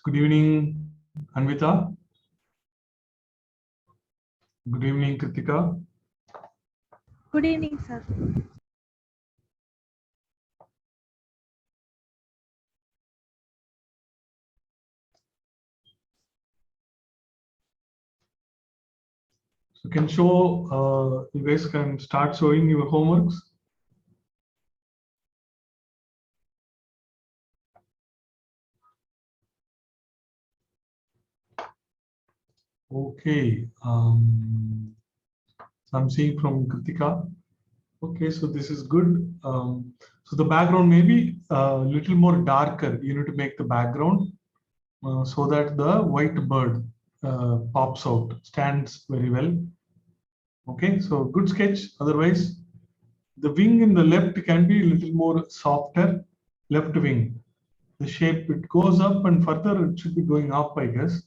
Good evening, Anvita. Good evening, Kritika. Good evening, sir. So can show, you guys can start showing your homeworks. Okay. So I'm seeing from Kritika. Okay, so this is good. So the background may be a little more darker. You need to make the background so that the white bird pops out, stands very well. Okay, so good sketch. Otherwise, the wing in the left can be a little more softer, left wing. The shape, it goes up and further it should be going up, I guess.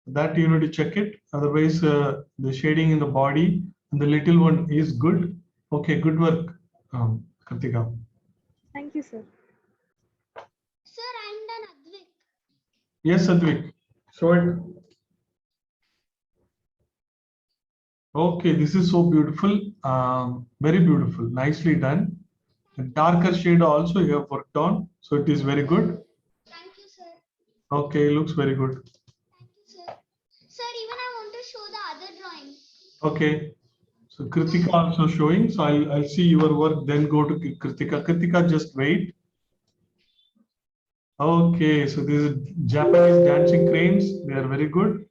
That you need to check it. Otherwise, the shading in the body and the little one is good. Okay, good work, Kritika. Thank you, sir. Sir, I'm done, Advik. Yes, Advik, show it. Okay, this is so beautiful, very beautiful, nicely done. The darker shade also you have worked on, so it is very good. Thank you, sir. Okay, looks very good. Thank you, sir. Sir, even I want to show the other drawing. Okay, so Kritika also showing. So I'll see your work, then go to Kritika. Kritika, just wait. Okay, so this is Japanese dancing cranes. They are very good.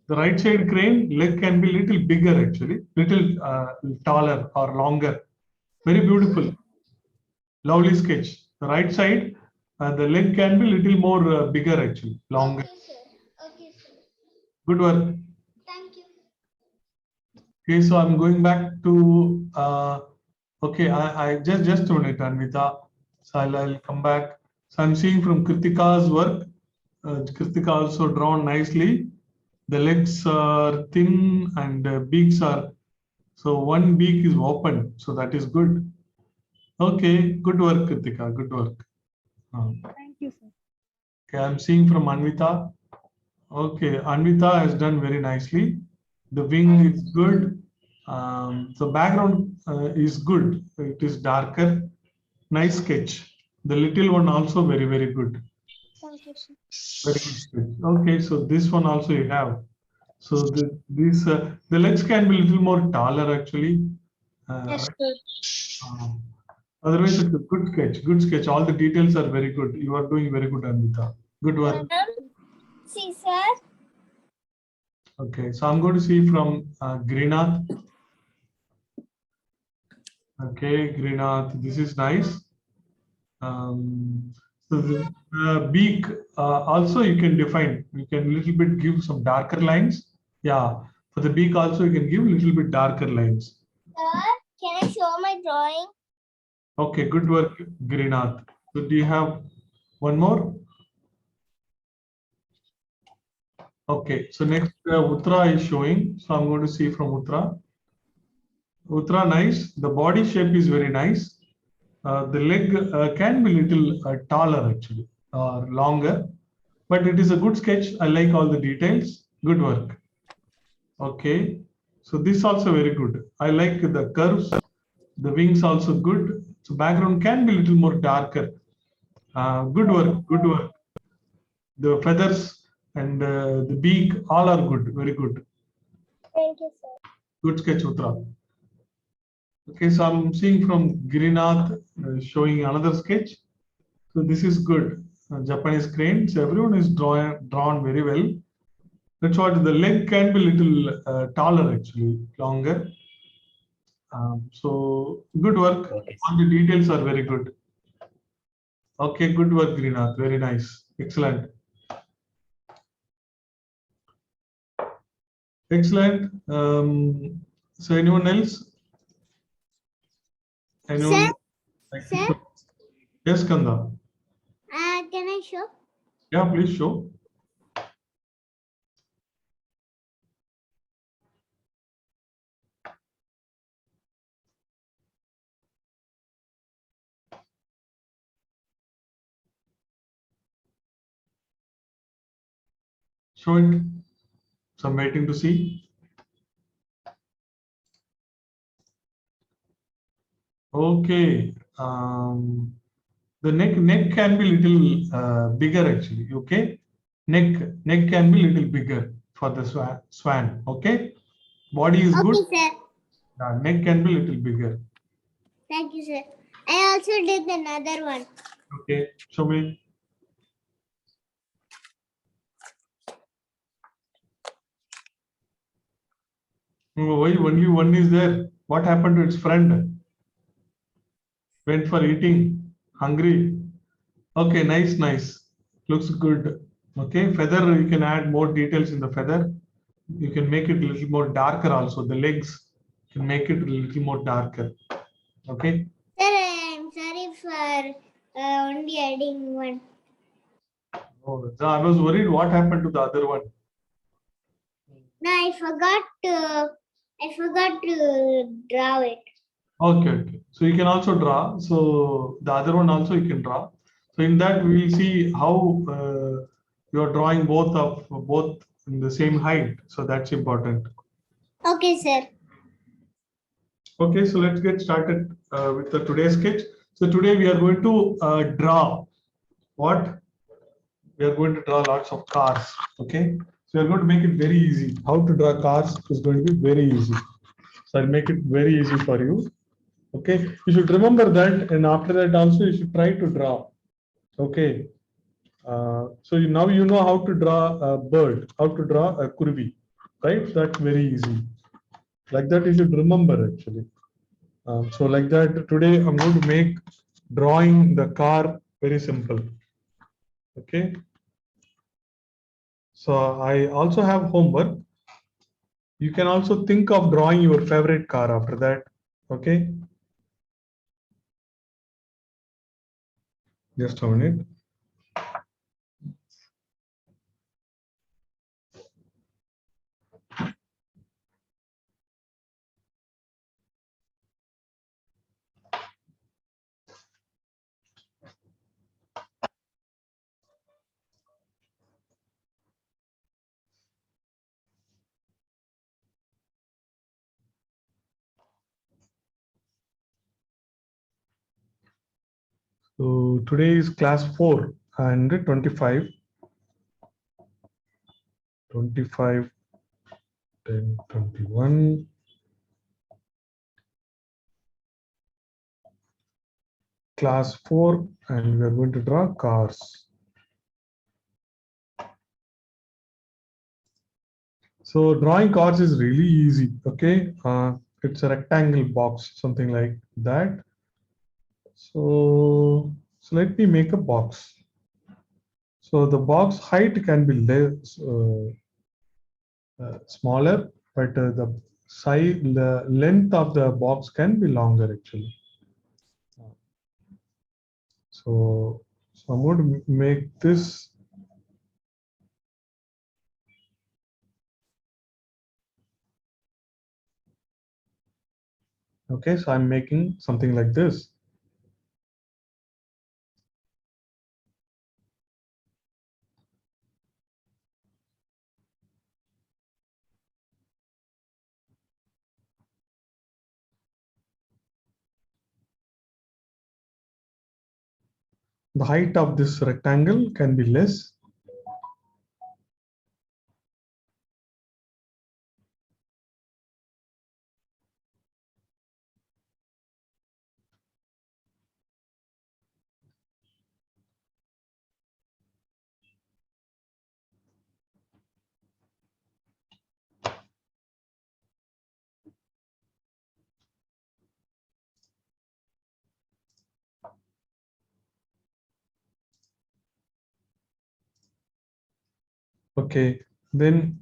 The right side crane leg can be little bigger actually, little taller or longer. Very beautiful, lovely sketch. The right side, the leg can be little more bigger actually, longer. Okay, sir. Okay, sir. Good work. Thank you. Okay, so I'm going back to. Okay, I just a minute, Anvita. So I'll come back. So I'm seeing from Kritika's work. Kritika also drawn nicely. The legs are thin and beaks are, so one beak is open, so that is good. Okay, good work, Kritika. Good work. Thank you, sir. Okay, I'm seeing from Anvita. Okay, Anvita has done very nicely. The wing is good. The background is good. It is darker. Nice sketch. The little one also very good. Thank you, sir. Very good sketch. Okay, so this one also you have. So the legs can be a little more taller actually. Yes, Right? sir. Otherwise, it's a good sketch. Good sketch. All the details are very good. You are doing very good, Anvita. Good work. See, sir. Okay, so I'm going to see from Greenath. Okay, Greenath, this is nice. So the beak also you can define. You can little bit give some darker lines. Yeah, for the beak also you can give little bit darker lines. Sir, can I show my drawing? Okay, good work, Greenath. So do you have one more? Okay, so next Uttara is showing. So I'm going to see from Uttara. Uttara, nice. The body shape is very nice. The leg can be little taller actually, or longer, but it is a good sketch. I like all the details. Good work. Okay, so this also very good. I like the curves. The wings also good. So background can be little more darker. Good work. Good work. The feathers and the beak all are good. Very good. Thank you, sir. Good sketch, Uttara. Okay, so I'm seeing from Girinath showing another sketch. So this is good. Japanese crane. So everyone is drawn very well. That's what the leg can be little taller actually, longer. So good work. Okay. All the details are very good. Okay, good work, Greenath. Very nice. Excellent. Excellent. So anyone else? Anyone? Sir? Like to Sir? show? Yes, Kanda. Can I show? Yeah, please show. Show it. So I'm waiting to see. Okay. The neck can be little bigger actually. Okay. Neck can be little bigger for the swan. Okay. Body is good. Okay, sir. Neck can be little bigger. Thank you, sir. I also did another one. Okay. Show me. Why only one is there? What happened to its friend? Went for eating. Hungry. Okay, nice. Looks good. Okay, feather, you can add more details in the feather. You can make it a little more darker also. The legs, you can make it a little more darker. Okay. Sir, I'm sorry for only adding one. Oh, I was worried what happened to the other one. No, I forgot to draw it. Okay. So you can also draw. So the other one also you can draw. So in that we will see how you are drawing both in the same height. So that's important. Okay, sir. Okay, so let's get started with the today's sketch. So today we are going to draw what? We are going to draw lots of cars. Okay, so we are going to make it very easy. How to draw cars is going to be very easy. So I'll make it very easy for you. Okay, you should remember that, and after that also you should try to draw. Okay, so now you know how to draw a bird, how to draw a kurvi, right? That's very easy. Like that you should remember actually. So like that, today I'm going to make drawing the car very simple. Okay. So I also have homework. You can also think of drawing your favorite car after that. Okay. Just a minute. So today is class 4 and 25, 25, 10, 21. Class 4, and we are going to draw cars. So drawing cars is really easy. Okay, it's a rectangle box, something like that. So let me make a box. So the box height can be less, smaller, but the size, the length of the box can be longer actually. So I'm going to make this. Okay, so I'm making something like this. The height of this rectangle can be less. Okay, then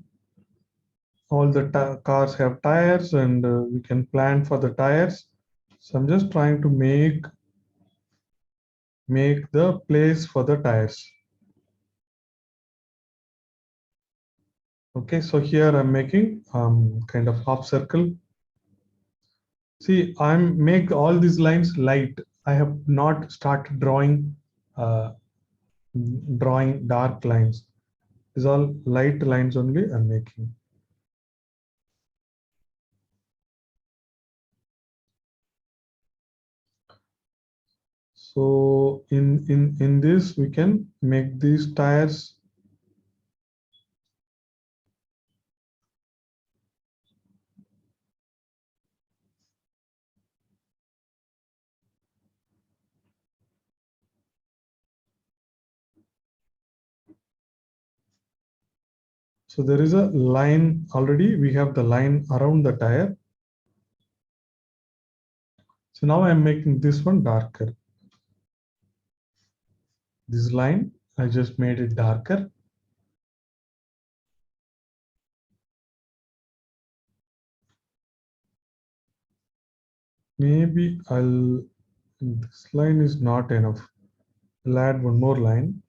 all the cars have tires, and we can plan for the tires. So I'm just trying to make the place for the tires. Okay, so here I'm making kind of half circle. See, I'm make all these lines light. I have not started drawing dark lines. These all light lines only I'm making. So in this we can make these tires. So there is a line already. We have the line around the tire. So now I'm making this one darker. This line, I just made it darker. Maybe this line is not enough. I'll add one more line.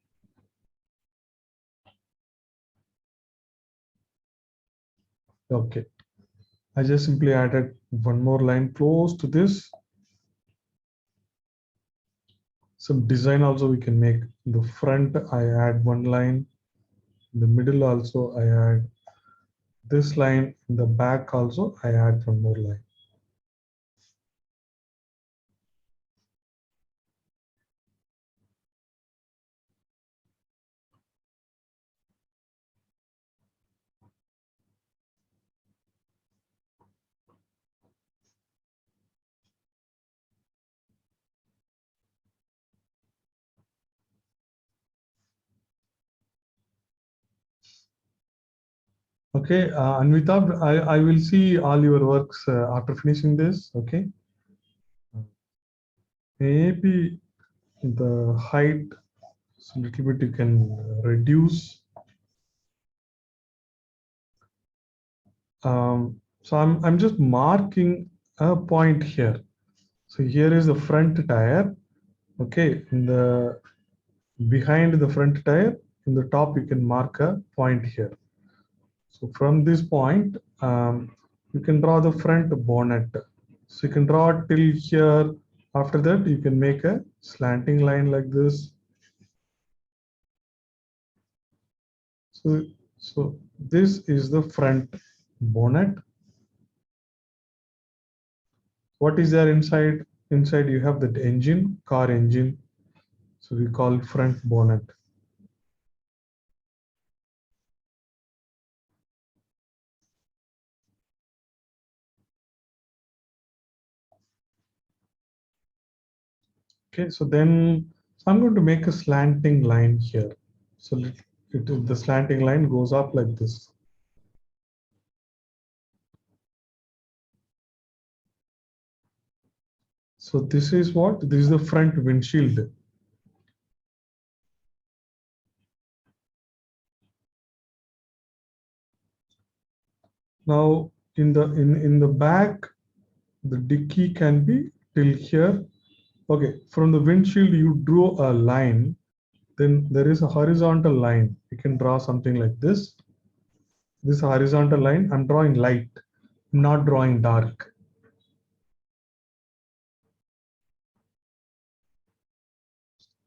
Okay. I just simply added one more line close to this. Some design also we can make. In the front, I add one line. In the middle also, I add this line. In the back also, I add one more line. Okay, Anvita, I will see all your works after finishing this. Okay. Maybe the height a little bit you can reduce. So I'm just marking a point here. So here is the front tire. Okay, in the behind the front tire, in the top you can mark a point here. So from this point, you can draw the front bonnet. So you can draw till here. After that, you can make a slanting line like this. So this is the front bonnet. What is there inside? Inside you have the engine, car engine. So we call it front bonnet. Okay, so I'm going to make a slanting line here. So the slanting line goes up like this. So this is what? This is the front windshield. Now in the back, the dicky can be till here. Okay, from the windshield you drew a line. Then there is a horizontal line. You can draw something like this. This horizontal line, I'm drawing light. I'm not drawing dark.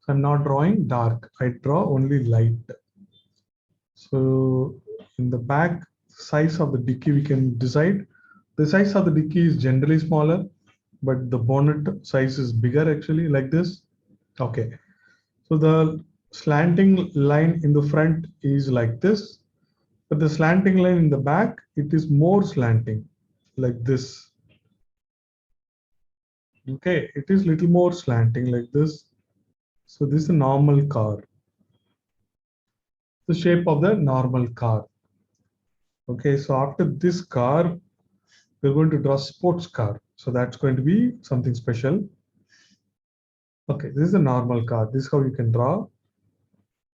I'm not drawing dark. I draw only light. So in the back size of the dicky, we can decide. The size of the dicky is generally smaller, but the bonnet size is bigger actually, like this. Okay. So the slanting line in the front is like this, but the slanting line in the back, it is more slanting, like this. Okay, it is little more slanting like this. So this is a normal car. The shape of the normal car. Okay, so after this car, we're going to draw sports car. So that's going to be something special. Okay, this is a normal car. This is how you can draw.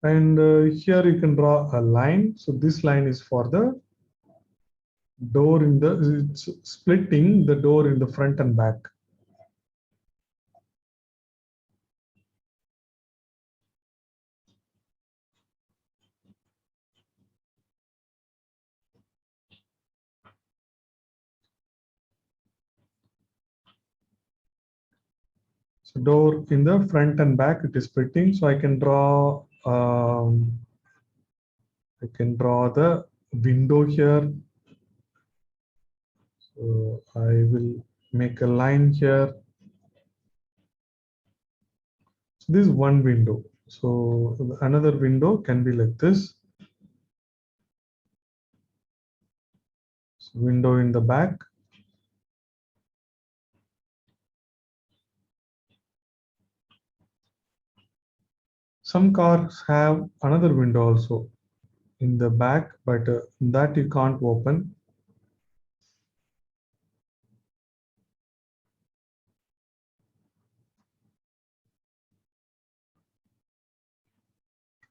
And here you can draw a line. So this line is for the door it's splitting the door in the front and back. So door in the front and back, it is splitting. So I can draw I can draw the window here. So I will make a line here. So this is one window. So another window can be like this. So window in the back. Some cars have another window also in the back, but that you can't open.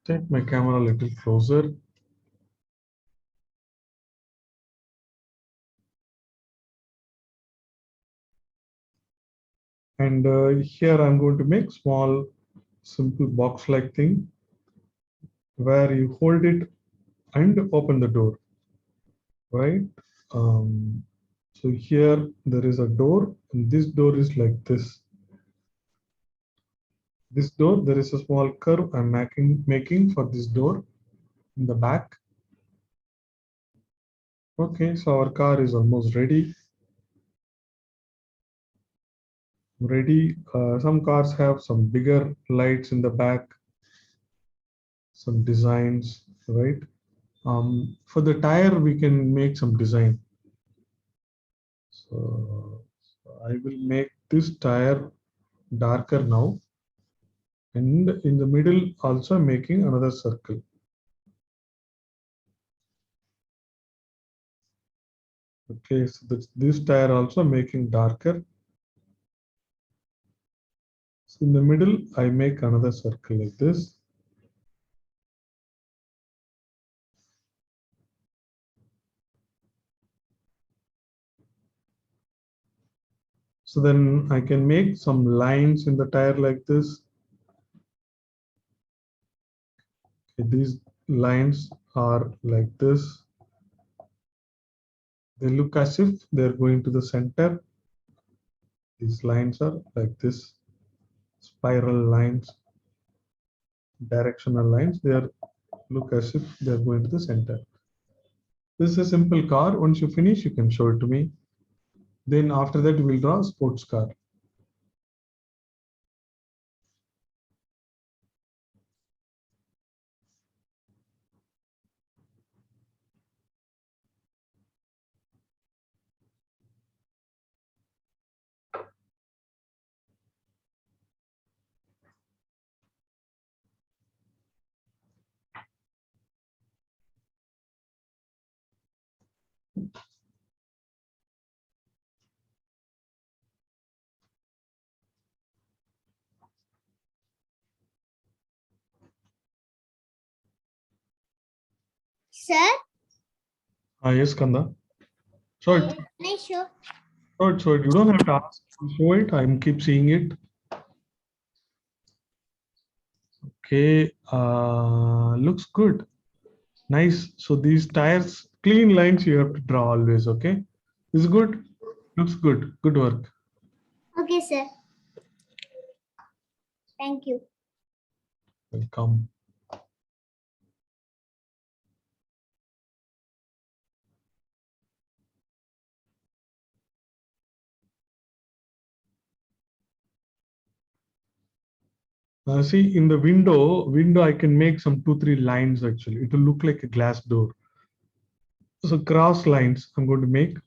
Take my camera a little closer. And here I'm going to make small, simple box-like thing where you hold it and open the door, right? So here there is a door, and this door is like this. This door, there is a small curve I'm making for this door in the back. Okay, so our car is almost ready. Some cars have some bigger lights in the back, some designs, right? For the tire, we can make some design. So I will make this tire darker now. And in the middle, also making another circle. Okay, so this tire also making darker. So in the middle, I make another circle like this. So then I can make some lines in the tire like this. Okay, these lines are like this. They look as if they're going to the center. These lines are like this, spiral lines, directional lines. They are look as if they're going to the center. This is a simple car. Once you finish, you can show it to me. Then after that, we'll draw a sports car. Sir, Yes, Kanda. Show it. can I show? Show it. Show it. You don't have to ask. Show it. I'm keep seeing it. Okay. Looks good. Nice. So these tires, clean lines you have to draw always. Okay. Is good. Looks good. Good work. Okay, sir. Thank you. Welcome. See in the window I can make some 2-3 lines actually. It will look like a glass door. So cross lines I'm going to make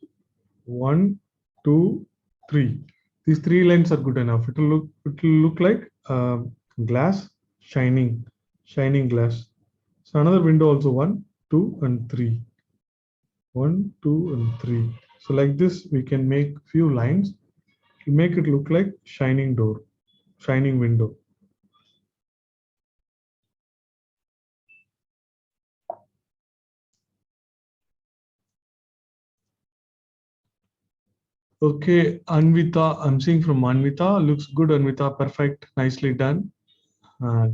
1, 2, 3. These 3 lines are good enough. It will look like glass shining glass. So another window also 1, 2, and 3. 1, 2, and 3. So like this we can make few lines to make it look like shining door, shining window. Okay, Anvita, I'm seeing from Anvita. Looks good, Anvita. Perfect. Nicely done.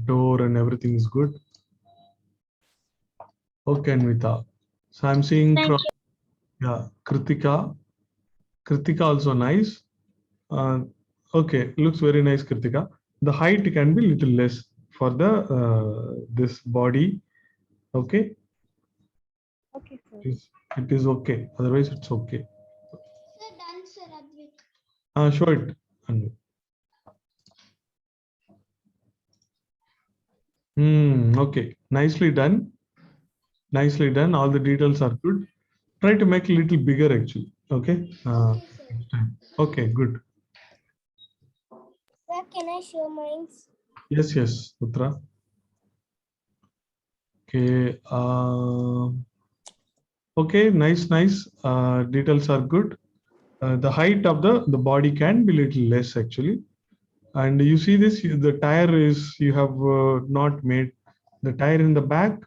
Door and everything is good. Okay, Anvita. So I'm seeing Thank from yeah, Kritika. Kritika also nice. Okay, looks very nice, Kritika. The height can be little less for the this body. Okay. It is okay. Otherwise, it's okay. Sir, done, sir, Advik. Show it. Anu. Okay. Nicely done. Nicely done. All the details are good. Try to make a little bigger actually. Okay. Okay, sir. Next time. Okay. Good. Sir, can I show mine? Yes. Yes. Putra. Okay. Okay. Nice. Nice. Details are good. The height of the body can be little less actually. And you see this, the tire is, you have not made the tire in the back,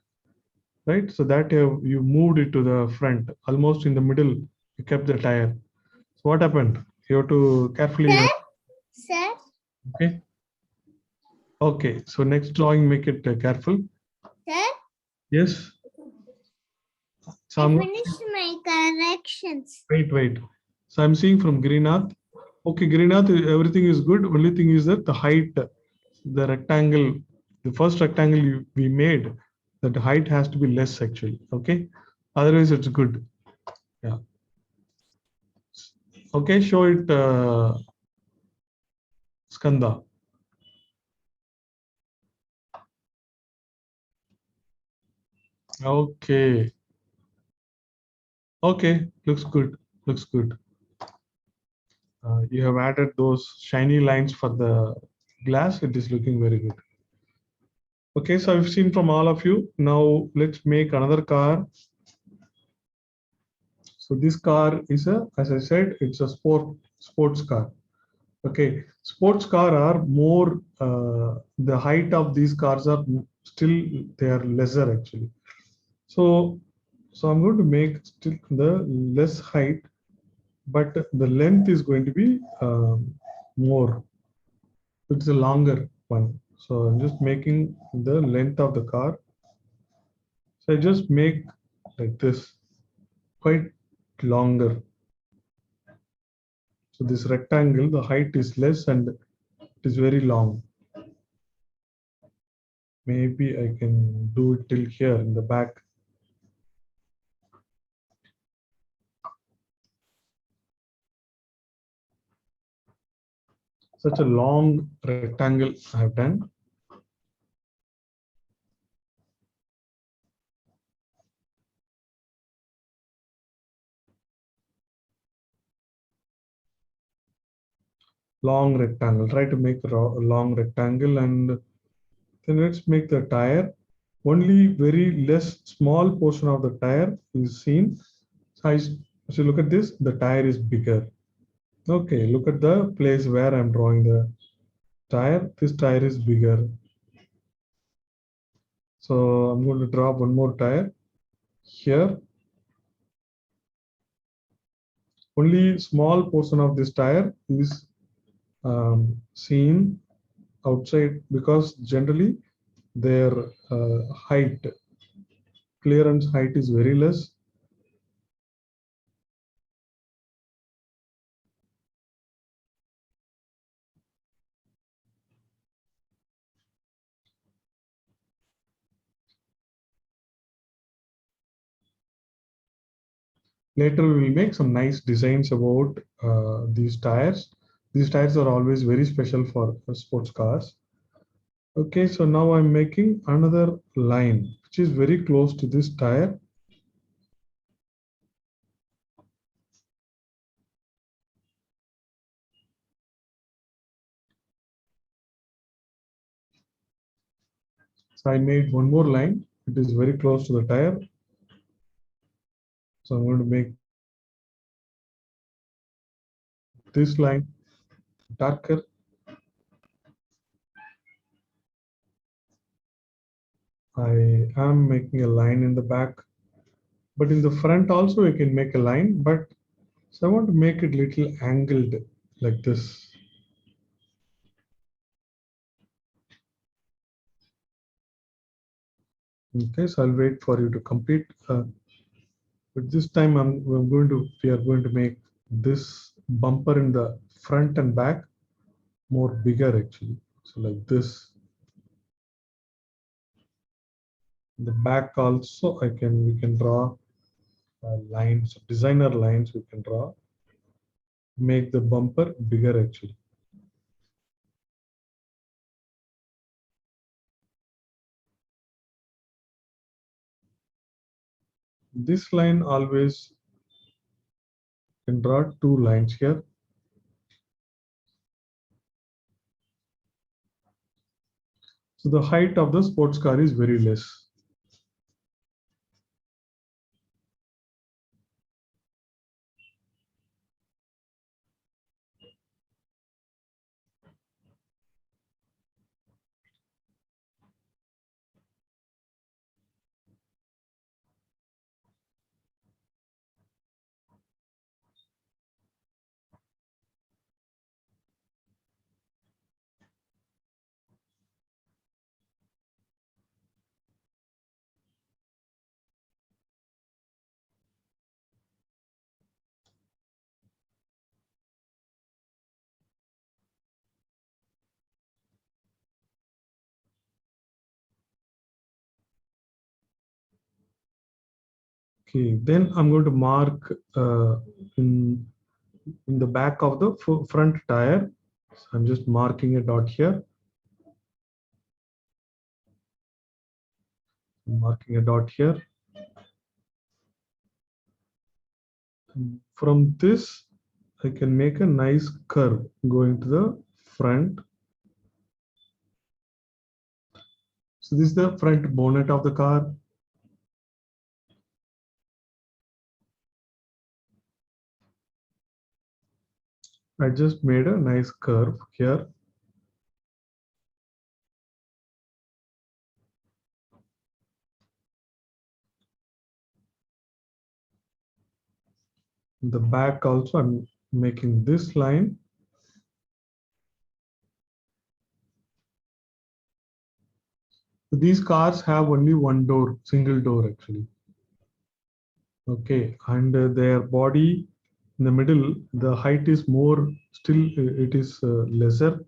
right? So that you moved it to the front, almost in the middle, you kept the tire. So what happened? You have to carefully, Sir? okay? Okay, so next drawing, make it careful. Sir? Yes. So I I'm, finished my corrections. wait. So I'm seeing from Greenath. Okay, Greenath, everything is good. Only thing is that the height, the rectangle, the first rectangle we made, that the height has to be less actually. Okay, otherwise it's good. Yeah. Okay, show it, Skanda. Okay. Okay, looks good. Looks good. You have added those shiny lines for the glass. It is looking very good. Okay, so I've seen from all of you. Now let's make another car. So this car is a, as I said, it's a sports car. Okay, sports car are more, the height of these cars are still, they are lesser actually. So I'm going to make still the less height, but the length is going to be more. It's a longer one. So I'm just making the length of the car. So I just make like this, quite longer. So this rectangle, the height is less and it is very long. Maybe I can do it till here in the back. Such a long rectangle I have done. Long rectangle. Try to make a long rectangle, and then let's make the tire. Only very less small portion of the tire is seen. So look at this, the tire is bigger. Okay, look at the place where I'm drawing the tire. This tire is bigger. So I'm going to draw one more tire here. Only small portion of this tire is seen outside, because generally their height, clearance height is very less. Later we will make some nice designs about these tires. These tires are always very special for sports cars. Okay, so now I'm making another line which is very close to this tire. So I made one more line. It is very close to the tire. So I'm going to make this line darker. I am making a line in the back, but in the front also I can make a line, but so I want to make it little angled like this. Okay, so I'll wait for you to complete. But this time we are going to make this bumper in the front and back more bigger actually. So like this. The back also we can draw lines, designer lines we can draw. Make the bumper bigger actually. This line always can draw two lines here. So the height of the sports car is very less. Okay, then I'm going to mark in the back of the front tire. So I'm just marking a dot here. Marking a dot here. And from this, I can make a nice curve going to the front. So this is the front bonnet of the car. I just made a nice curve here. The back also, I'm making this line. These cars have only one door, single door actually. Okay, and their body in the middle, the height is more, still it is lesser.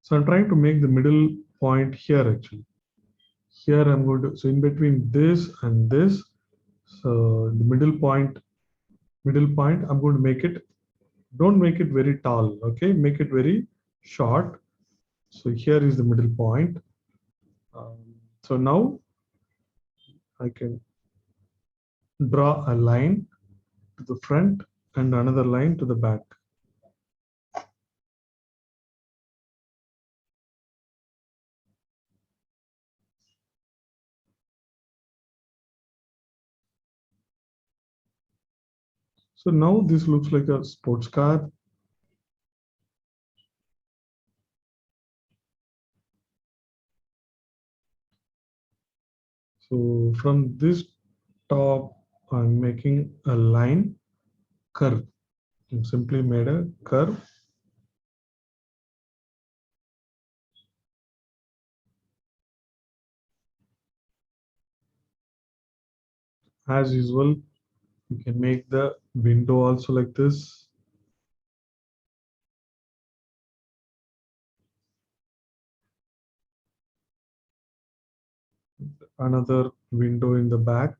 So I'm trying to make the middle point here actually. Here I'm going to, so in between this and this, so the middle point, I'm going to make it, don't make it very tall, okay? Make it very short. So here is the middle point. So now I can draw a line to the front and another line to the back. So now this looks like a sports car. So from this top, I'm making a line curve. I simply made a curve. As usual, you can make the window also like this. Another window in the back.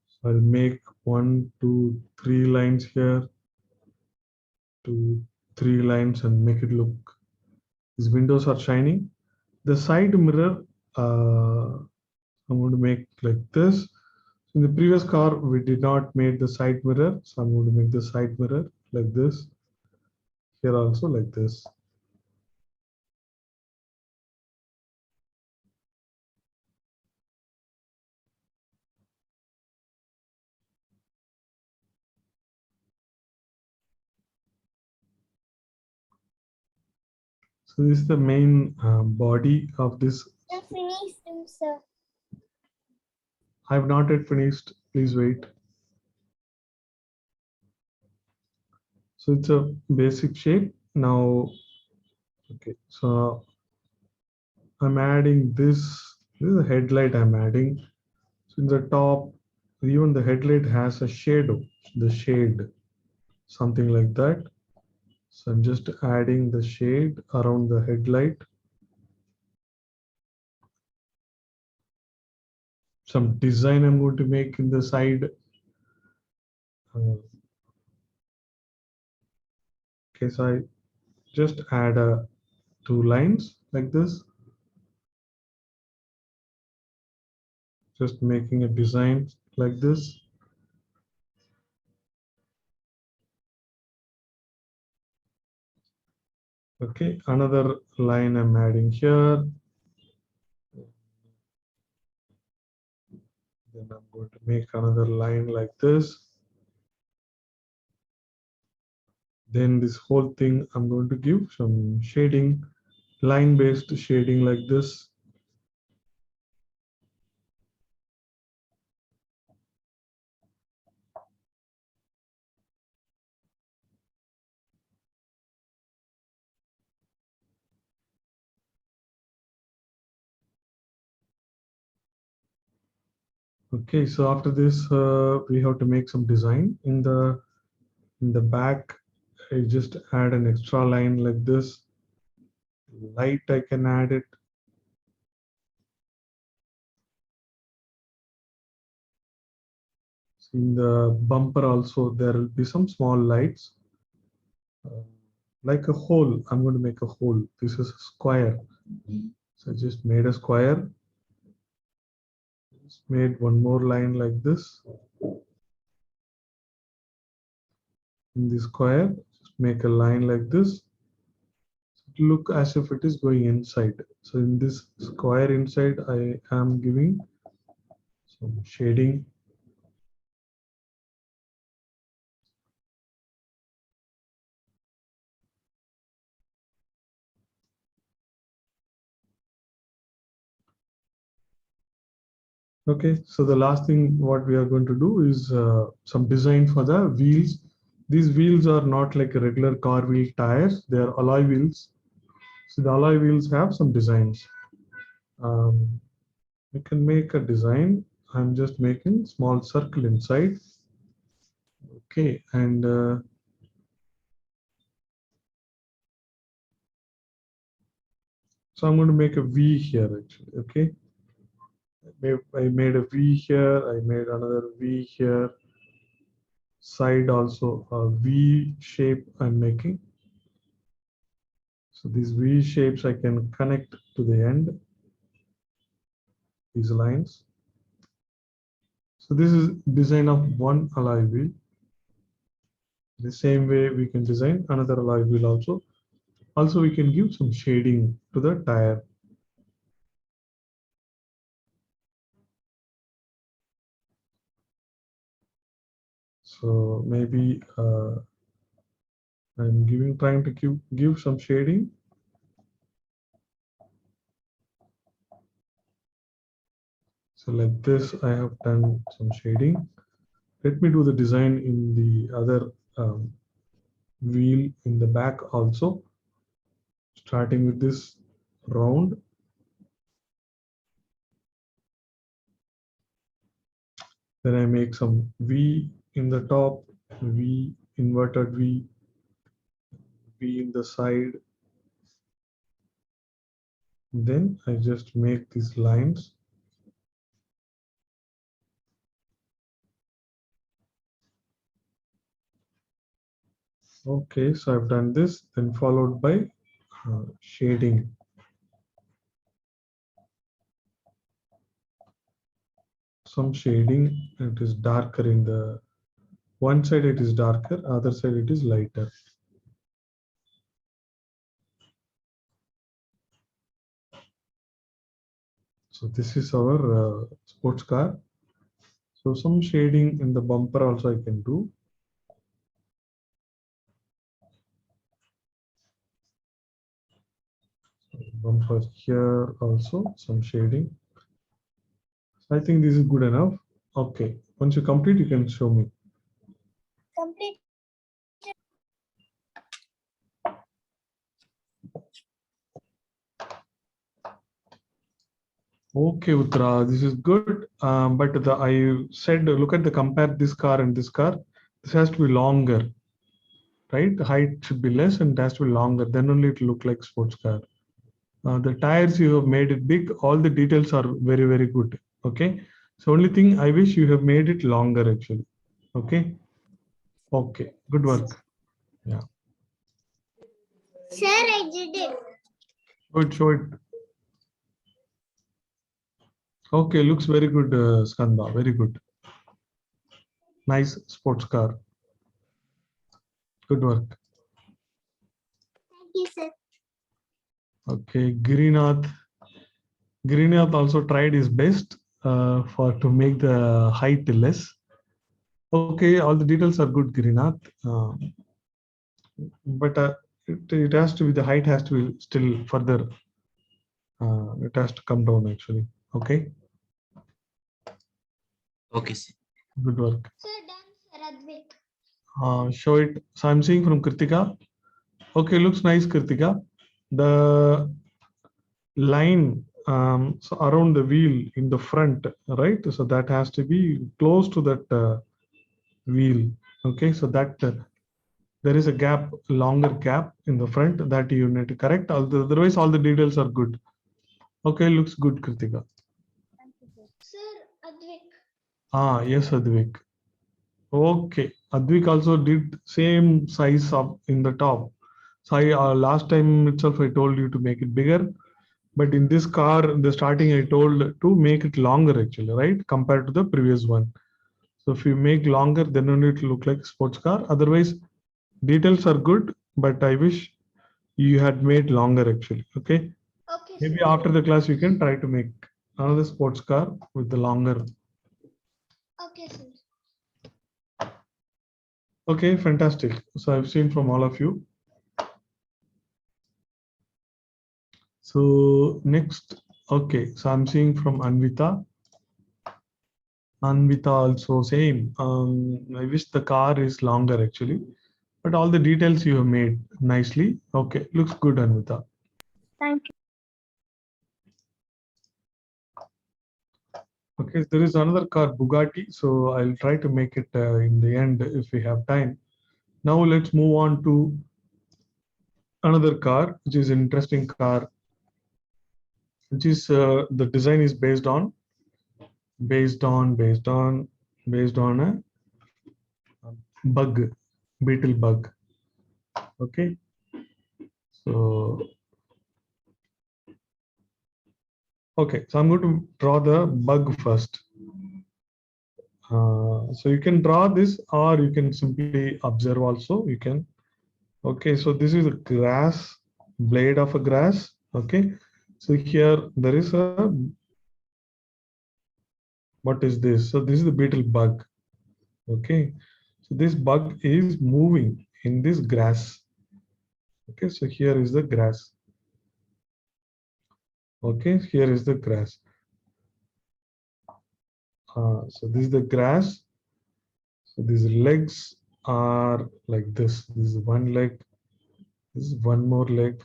So I'll make 1, 2, 3 lines here, 2, 3 lines, and make it look. These windows are shining. The side mirror, I'm going to make like this. In the previous car, we did not make the side mirror, so I'm going to make the side mirror like this. Here also like this. So this is the main body of this. I finished, sir. I have not yet finished. Please wait. So it's a basic shape. Now, okay, so I'm adding this. This is a headlight I'm adding. So in the top, even the headlight has a shadow, the shade, something like that. So I'm just adding the shade around the headlight. Some design I'm going to make in the side. Okay, so I just add two lines like this. Just making a design like this. Okay, another line I'm adding here. Then I'm going to make another line like this. Then this whole thing, I'm going to give some shading, line-based shading like this. Okay, so after this, we have to make some design in the back. I just add an extra line like this. Light, I can add it. In the bumper also, there will be some small lights. Like a hole, I'm going to make a hole. This is a square. So I just made a square. Just made one more line like this. In the square, just make a line like this. Look as if it is going inside. So in this square inside, I am giving some shading. Okay, so the last thing what we are going to do is some design for the wheels. These wheels are not like a regular car wheel tires, they are alloy wheels. So the alloy wheels have some designs. We can make a design. I'm just making small circle inside. Okay, and so I'm going to make a V here actually. Okay, I made a V here. I made another V here. Side also a V shape I'm making. So these V shapes I can connect to the end. These lines. So this is design of one alloy wheel. The same way we can design another alloy wheel also. Also we can give some shading to the tire. So maybe I'm trying to give some shading. So like this, I have done some shading. Let me do the design in the other wheel in the back also. Starting with this round. Then I make some V in the top, V, inverted V, V in the side. Then I just make these lines. Okay, so I've done this, then followed by shading. Some shading, it is darker in the one side, it is darker, other side it is lighter. So this is our sports car. So some shading in the bumper also I can do. Bumper here also some shading. I think this is good enough. Okay, once you complete, you can show me. Complete. Okay, Uttara, this is good. But I said, look at the compare this car and this car. This has to be longer, right? The height should be less and it has to be longer. Then only it look like sports car. The tires you have made it big. All the details are very, very good. Okay. So only thing I wish you have made it longer actually. Okay. Okay. Good work. Yeah. Sir, I did it. Good. Show it. Okay. Looks very good, Skanda. Very good. Nice sports car. Good work. Thank you, sir. Okay. Girinath. Girinath also tried his best for to make the height less. Okay. All the details are good, Girinath. But it has to be, the height has to be still further. It has to come down actually. Okay. Okay, sir. Good work. Sir, done, sir, Advik. Show it. So I'm seeing from Kritika. Okay, looks nice, Kritika. The line so around the wheel in the front, right? So that has to be close to that wheel. Okay, so that there is a gap, longer gap in the front that you need to correct. Otherwise, all the details are good. Okay, looks good, Kritika. Thank you, sir. Sir, Advik. Yes, Advik. Okay, Advik also did same size up in the top. So I last time itself I told you to make it bigger, but in this car, in the starting I told to make it longer actually, right? Compared to the previous one. So if you make longer, then only it will look like sports car. Otherwise, details are good, but I wish you had made longer actually. Okay. Okay, Maybe sir. after the class you can try to make another sports car with the longer. Okay, sir. Okay, fantastic. So I've seen from all of you. So next, okay, so I'm seeing from Anvita. Anvita also same. I wish the car is longer actually, but all the details you have made nicely. Okay, looks good, Anvita. Thank you. Okay, there is another car, Bugatti. So I'll try to make it in the end if we have time. Now let's move on to another car, which is an interesting car, which is the design is based on a bug, beetle bug. Okay, so okay, so I'm going to draw the bug first. So you can draw this or you can simply observe also. You can. Okay, so this is a grass, blade of a grass. Okay, so here there is a, what is this? So this is the beetle bug. Okay, so this bug is moving in this grass. Okay, so here is the grass. Okay, here is the grass. So this is the grass. So these legs are like this. This is one leg. This is one more leg.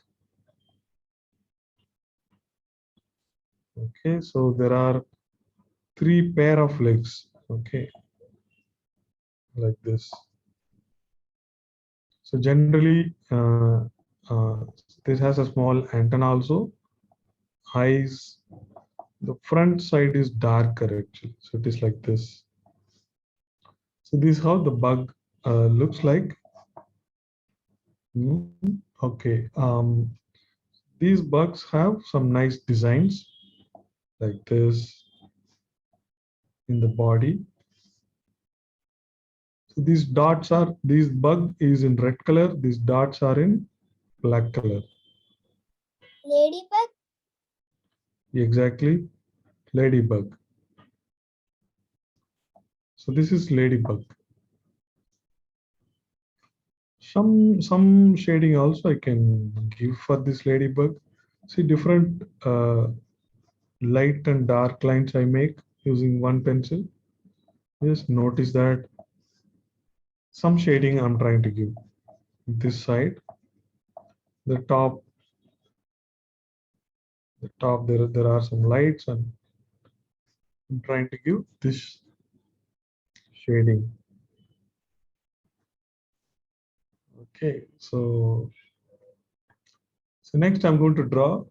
Okay, so there are three pair of legs. Okay, like this. So generally, this has a small antenna also. Eyes. The front side is darker actually. So it is like this. So this is how the bug looks like. Okay. These bugs have some nice designs like this in the body. So these dots are, this bug is in red color. These dots are in black color. Ladybug. Exactly. Ladybug. So this is ladybug. Some shading also I can give for this ladybug. See different light and dark lines I make using one pencil. Just notice that some shading I'm trying to give. This side, the top The top there are some lights, and I'm trying to give this shading. Okay, so next I'm going to draw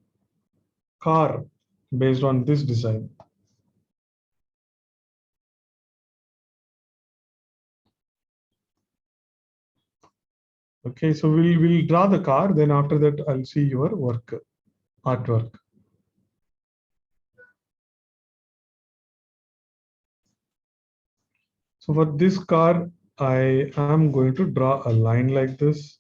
car based on this design. Okay, so we'll draw the car, then after that I'll see your artwork. So for this car, I am going to draw a line like this.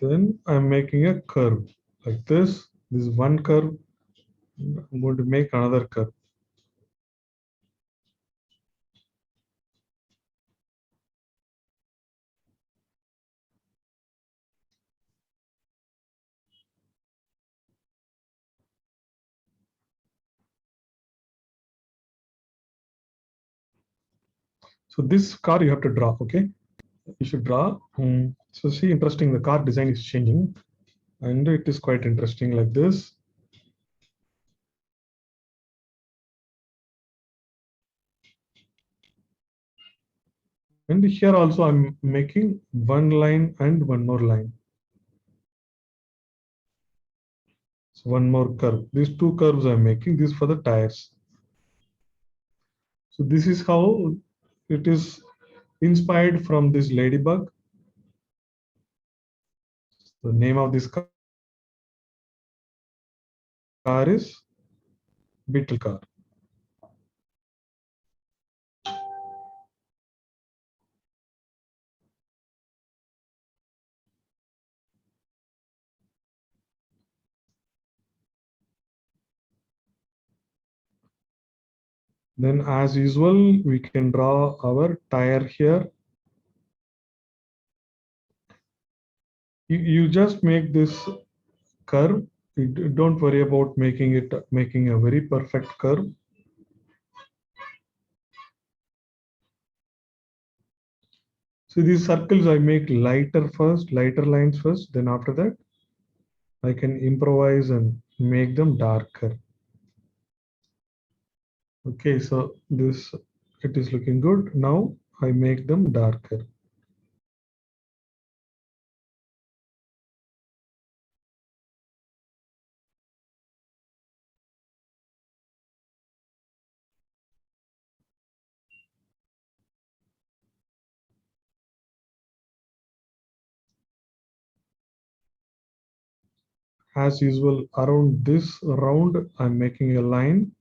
Then I'm making a curve like this. This is one curve. I'm going to make another curve. So this car you have to draw, okay? You should draw. So see, interesting, the car design is changing and it is quite interesting like this. And here also I'm making one line and one more line. So one more curve. These two curves I'm making, this for the tires. So this is how it is inspired from this ladybug. The name of this car is Beetle car. Then as usual, we can draw our tire here. You just make this curve. Don't worry about making a very perfect curve. So these circles I make lighter lines first, then after that I can improvise and make them darker. Okay, so this, it is looking good. Now I make them darker. As usual, around this round, I'm making a line,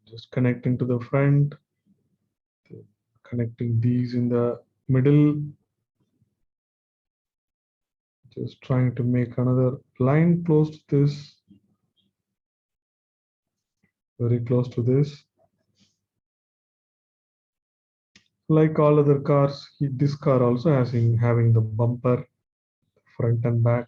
just connecting to the front, connecting these in the middle, just trying to make another line close to this, very close to this. Like all other cars, this car also has having the bumper, front and back.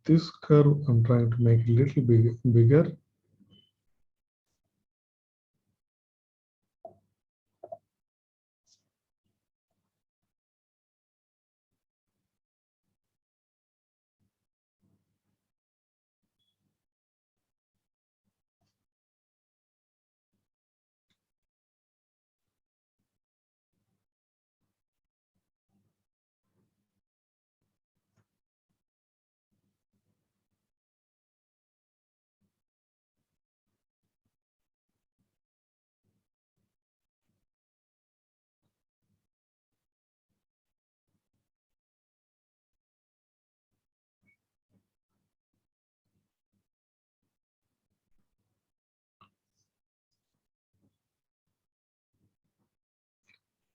This curve, I'm trying to make a little bigger.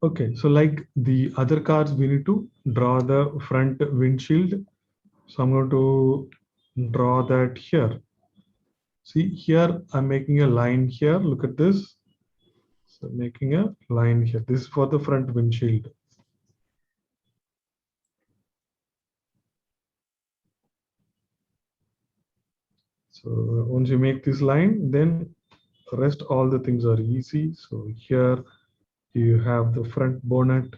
Okay, so like the other cars, we need to draw the front windshield. So I'm going to draw that here. See here, I'm making a line here. Look at this. So making a line here. This is for the front windshield. So once you make this line, then rest all the things are easy. So here you have the front bonnet.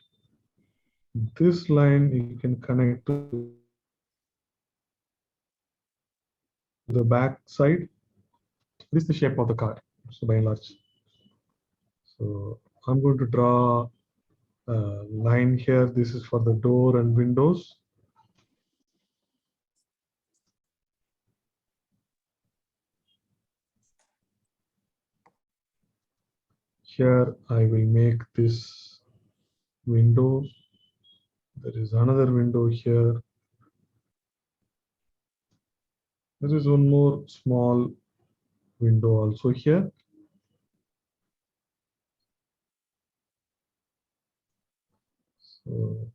This line you can connect to the back side. This is the shape of the car, so by and large. So I'm going to draw a line here. This is for the door and windows. Here I will make this window. There is another window here. There is one more small window also here. So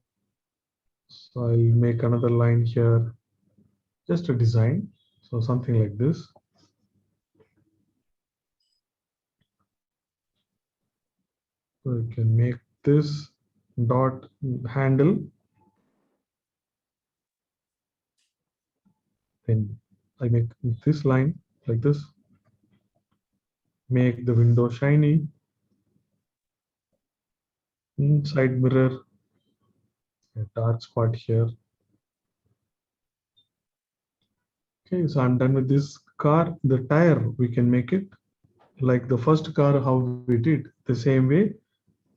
I'll make another line here, just a design. So something like this. So you can make this dot handle. Then I make this line like this. Make the window shiny. Side mirror, a dark spot here. Okay, so I'm done with this car. The tire, we can make it like the first car, how we did. The same way,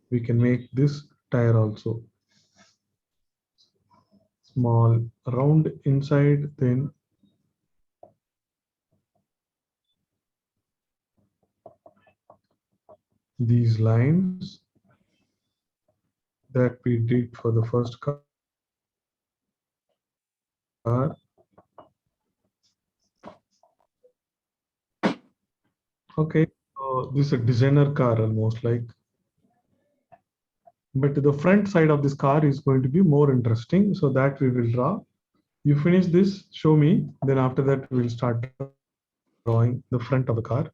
we can make this tire also. Small round inside, then these lines that we did for the first car. Okay, so this is a designer car almost like. But the front side of this car is going to be more interesting. So that we will draw. You finish this, show me. Then after that, we'll start drawing the front of the car.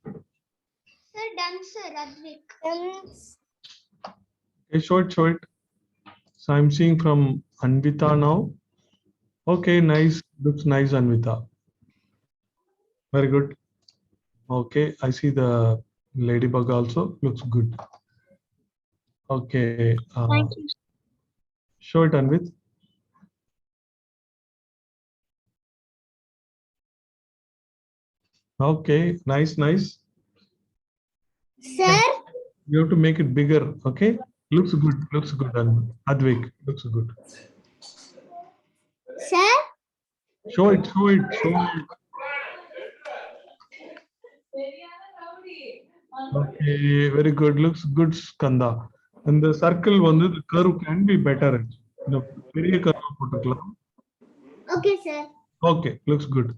Sir, done, sir, Advik. Okay, show it, show it. So I'm seeing from Anvita now. Okay, nice. Looks nice, Anvita. Very good. Okay, I see the ladybug also. Looks good. Okay. Thank you. Show it, Anvit. Okay, nice, nice. Sir, You have to make it bigger. Okay. Looks good. Looks good, Advik. Looks good. sir, Show it. Show it. Show it. Okay, very good. Looks good, Skanda. And the circle one, the curve can be better. The பெரிய curve போட்டுக்கலாம். okay, sir. Okay, looks good.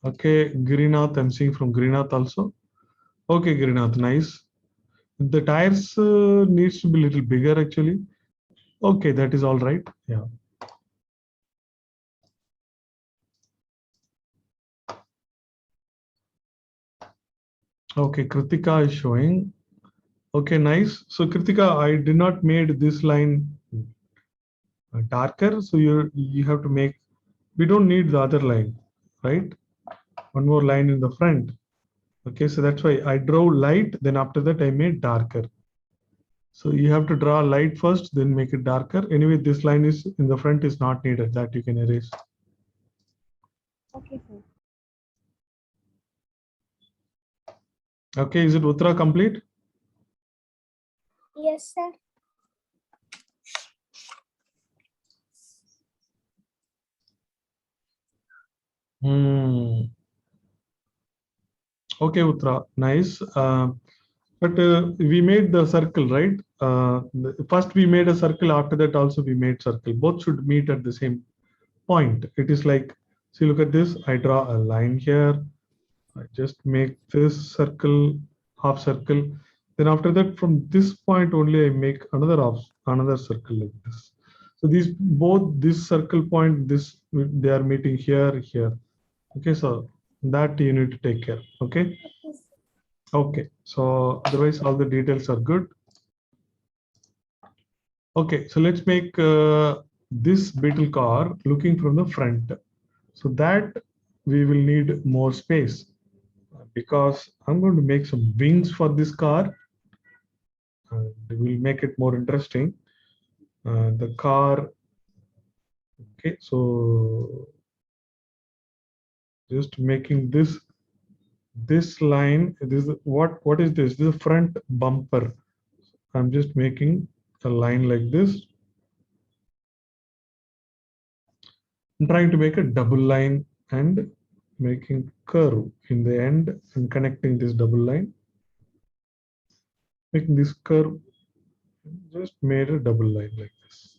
Okay, Girinath, I'm seeing from Girinath also. Okay, Girinath, nice. The tires needs to be a little bigger actually. Okay, that is all right. Yeah. Okay, Kritika is showing. Okay, nice. So Kritika, I did not made this line darker. So you have to make, we don't need the other line, right? One more line in the front. Okay, so that's why I draw light, then after that I made darker. So you have to draw light first, then make it darker. Anyway, this line is in the front is not needed, that you can erase. Okay, sir. Okay, is it Uttara complete? Yes, sir. Okay, Uttara, nice. But we made the circle, right? First we made a circle, after that also we made circle. Both should meet at the same point. It is like, see, look at this. I draw a line here. I just make this circle, half circle. Then after that, from this point only, I make another circle like this. So these both this circle point, this they are meeting here, here. Okay, so that you need to take care. Okay. Okay. So otherwise, all the details are good. Okay, so let's make this Beetle car looking from the front. So that we will need more space because I'm going to make some wings for this car and we'll make it more interesting. The car, okay, so just making this line, this is what is this? This is a front bumper. I'm just making a line like this. I'm trying to make a double line and making curve in the end and connecting this double line. Making this curve, just made a double line like this.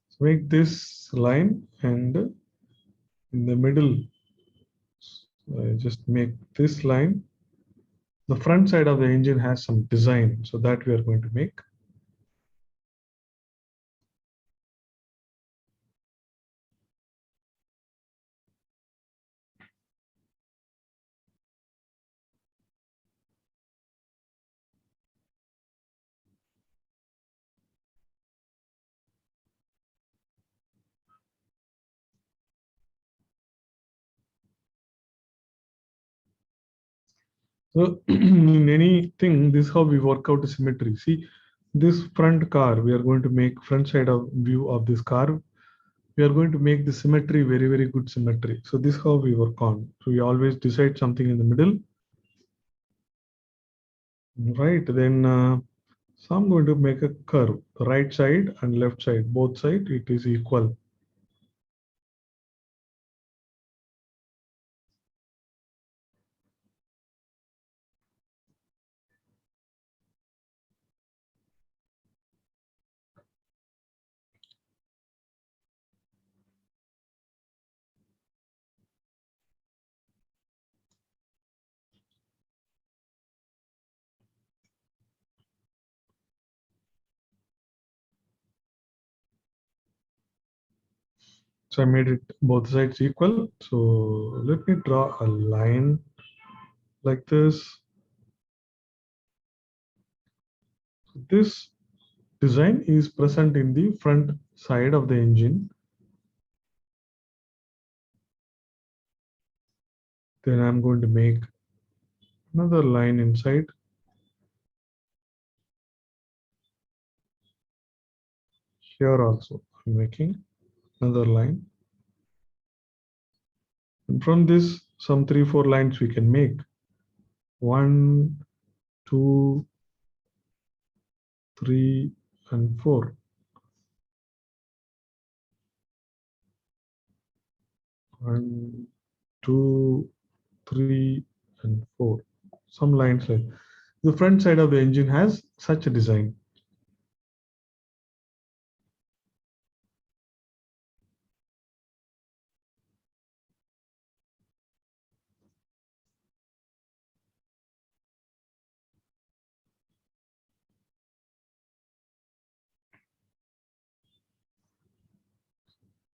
So make this line and in the middle, just make this line. The front side of the engine has some design, so that we are going to make. So in anything, this is how we work out the symmetry. See, this front car, we are going to make front side of view of this car. We are going to make the symmetry very, very good symmetry. So this is how we work on. So we always decide something in the middle. Right, then so I'm going to make a curve, the right side and left side, both sides, it is equal. So I made it both sides equal. So let me draw a line like this. This design is present in the front side of the engine. Then I'm going to make another line inside. Here also I'm making another line. And from this, some 3-4 lines we can make. 1, 2, 3, and 4. 1, 2, 3, and 4. Some lines like the front side of the engine has such a design.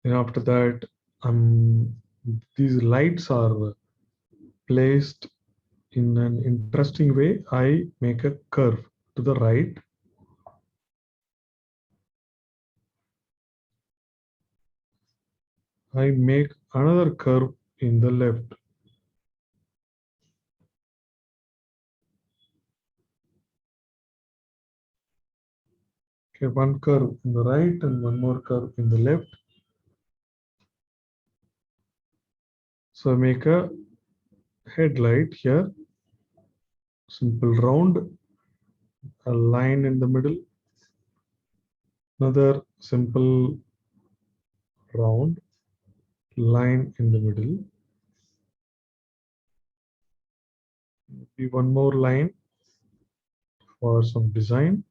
And after that, these lights are placed in an interesting way. I make a curve to the right. I make another curve in the left. Okay, one curve in the right and one more curve in the left. So I make a headlight here, simple round, a line in the middle, another simple round line in the middle, maybe one more line for some design.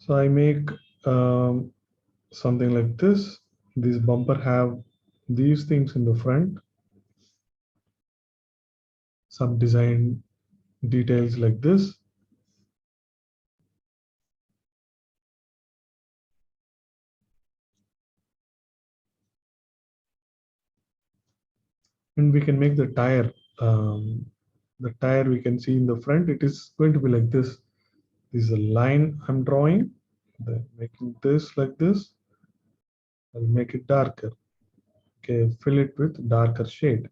So I make something like this. This bumper have these things in the front. Some design details like this. And we can make the tire. The tire we can see in the front. It is going to be like this. This is a line I'm drawing. Then making this like this. I'll make it darker. Okay, fill it with darker shade.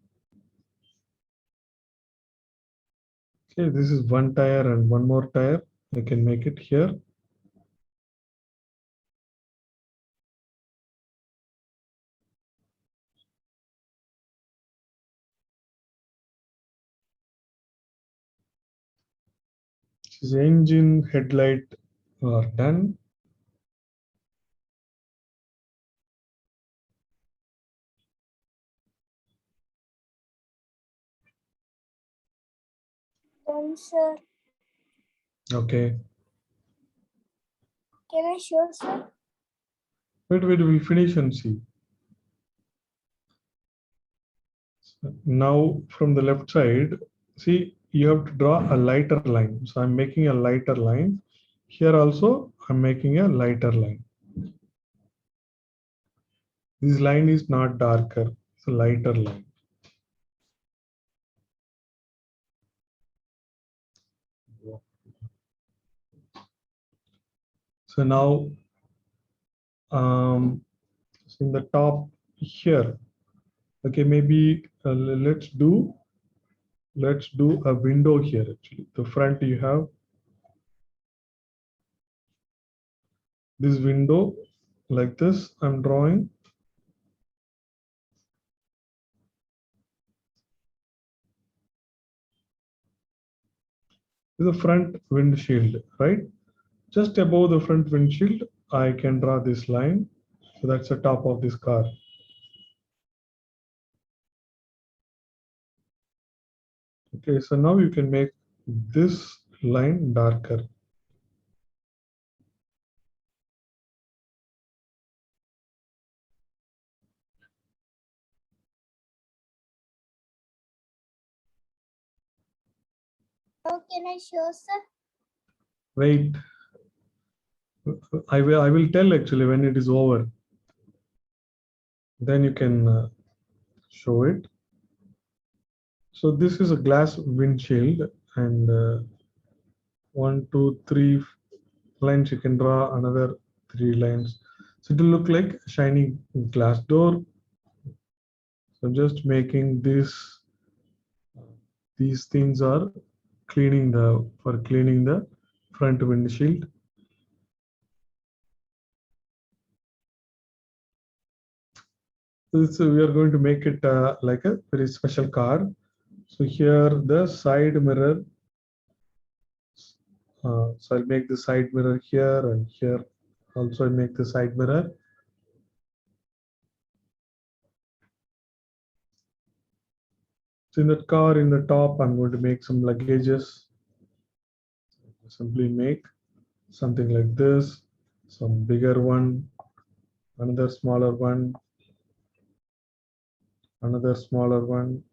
Okay, this is one tire and one more tire. I can make it here. This engine, headlight are done. Then, sir, Okay. can I show, sir? Wait, we'll finish and see. Now from the left side, see, you have to draw a lighter line. So I'm making a lighter line. Here also, I'm making a lighter line. This line is not darker, it's a lighter line. So now, in the top here, okay, maybe let's do a window here. Actually, the front you have this window like this. I'm drawing. This is the front windshield, right? Just above the front windshield, I can draw this line. So that's the top of this car. Okay, so now you can make this line darker. How can I show, sir? Wait, I will tell actually when it is over. Then you can show it. So this is a glass windshield, and 1, 2, 3 lines. You can draw another 3 lines. So it will look like shiny glass door. So I'm just making this. These things are cleaning the front windshield. So we are going to make it like a very special car. So here the side mirror. So I'll make the side mirror here, and here also I make the side mirror. So in that car, in the top, I'm going to make some luggages. Simply make something like this, some bigger one, another smaller one, another smaller one.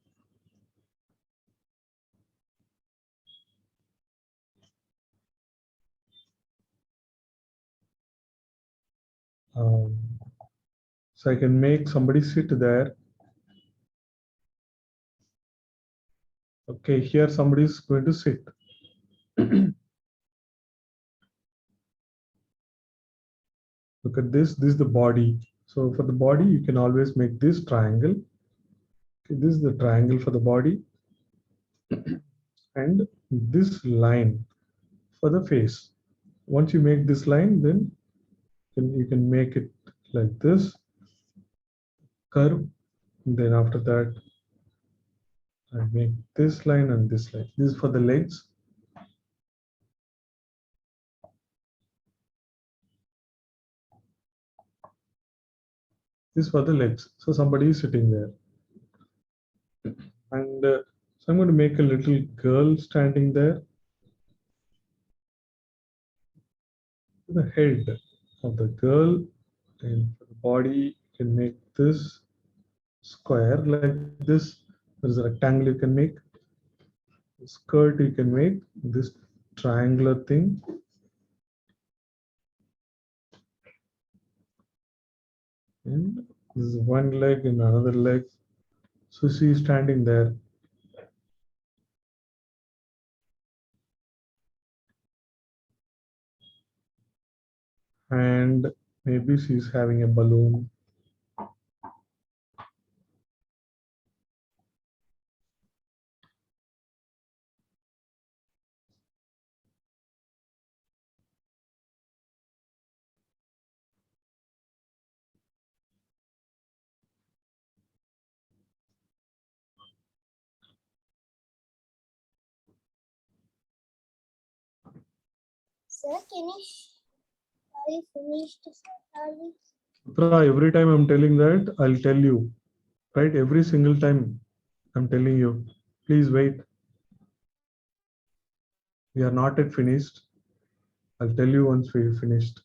So I can make somebody sit there. Okay, here somebody is going to sit. Look at this. This is the body. So for the body, you can always make this triangle. Okay, this is the triangle for the body, and this line for the face. Once you make this line, then you can make it like this curve. Then after that, I make this line and this line. This is for the legs. This is for the legs. So somebody is sitting there. And so I'm going to make a little girl standing there. the head of the girl, and for the body you can make this square like this. There is a rectangle you can make. The skirt you can make this triangular thing. And this is one leg and another leg. So she is standing there. And maybe she's having a balloon. Sir, are you finished? Are we? Putra, every time I'm telling that, I'll tell you, right? Every single time I'm telling you, please wait. We are not yet finished. I'll tell you once we finished.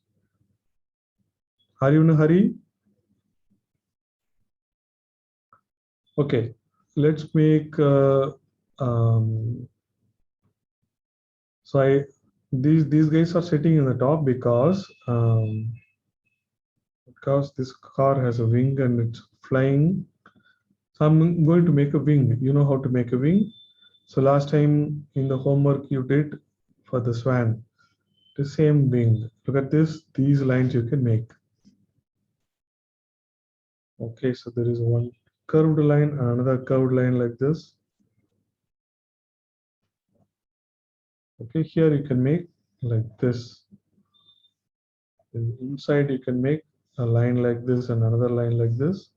Are you in a hurry? Okay, let's make. So these guys are sitting in the top because this car has a wing and it's flying. So I'm going to make a wing. You know how to make a wing. So last time in the homework you did for the swan, the same wing. Look at this. These lines you can make. Okay, so there is one curved line and another curved line like this. Okay, here you can make like this. And inside you can make a line like this and another line like this.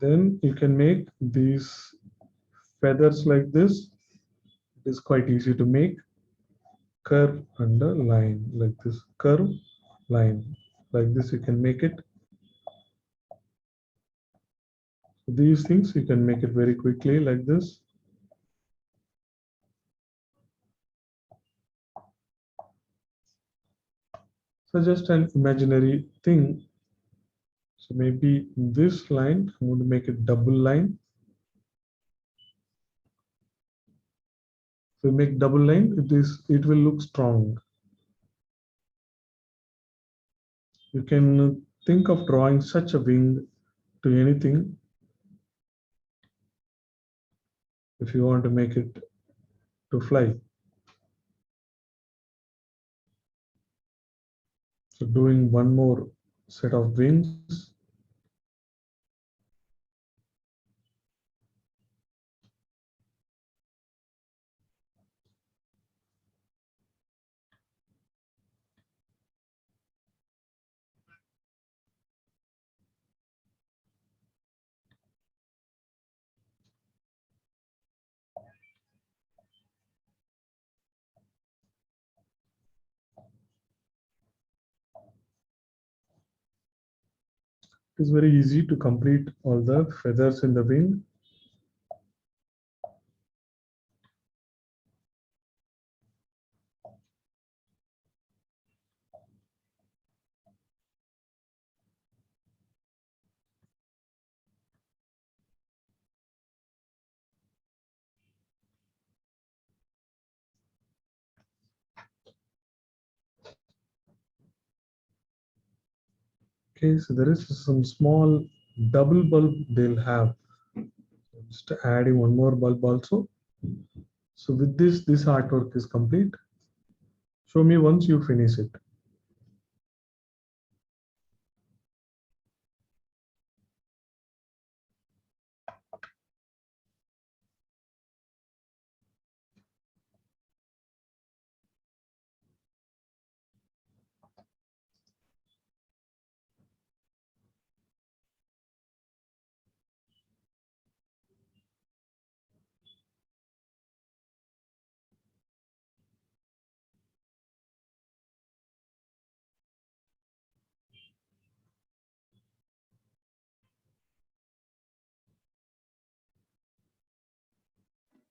Then you can make these feathers like this. It is quite easy to make. Curve and a line like this. Curve, line. Like this you can make it. These things you can make it very quickly like this. So just an imaginary thing. So maybe this line, I'm going to make it double line. If we make double line, it will look strong. You can think of drawing such a wing to anything if you want to make it to fly. So doing one more set of wings. It is very easy to complete all the feathers in the wing. Okay, so there is some small double bulb they'll have. Just adding one more bulb also. So with this artwork is complete. Show me once you finish it.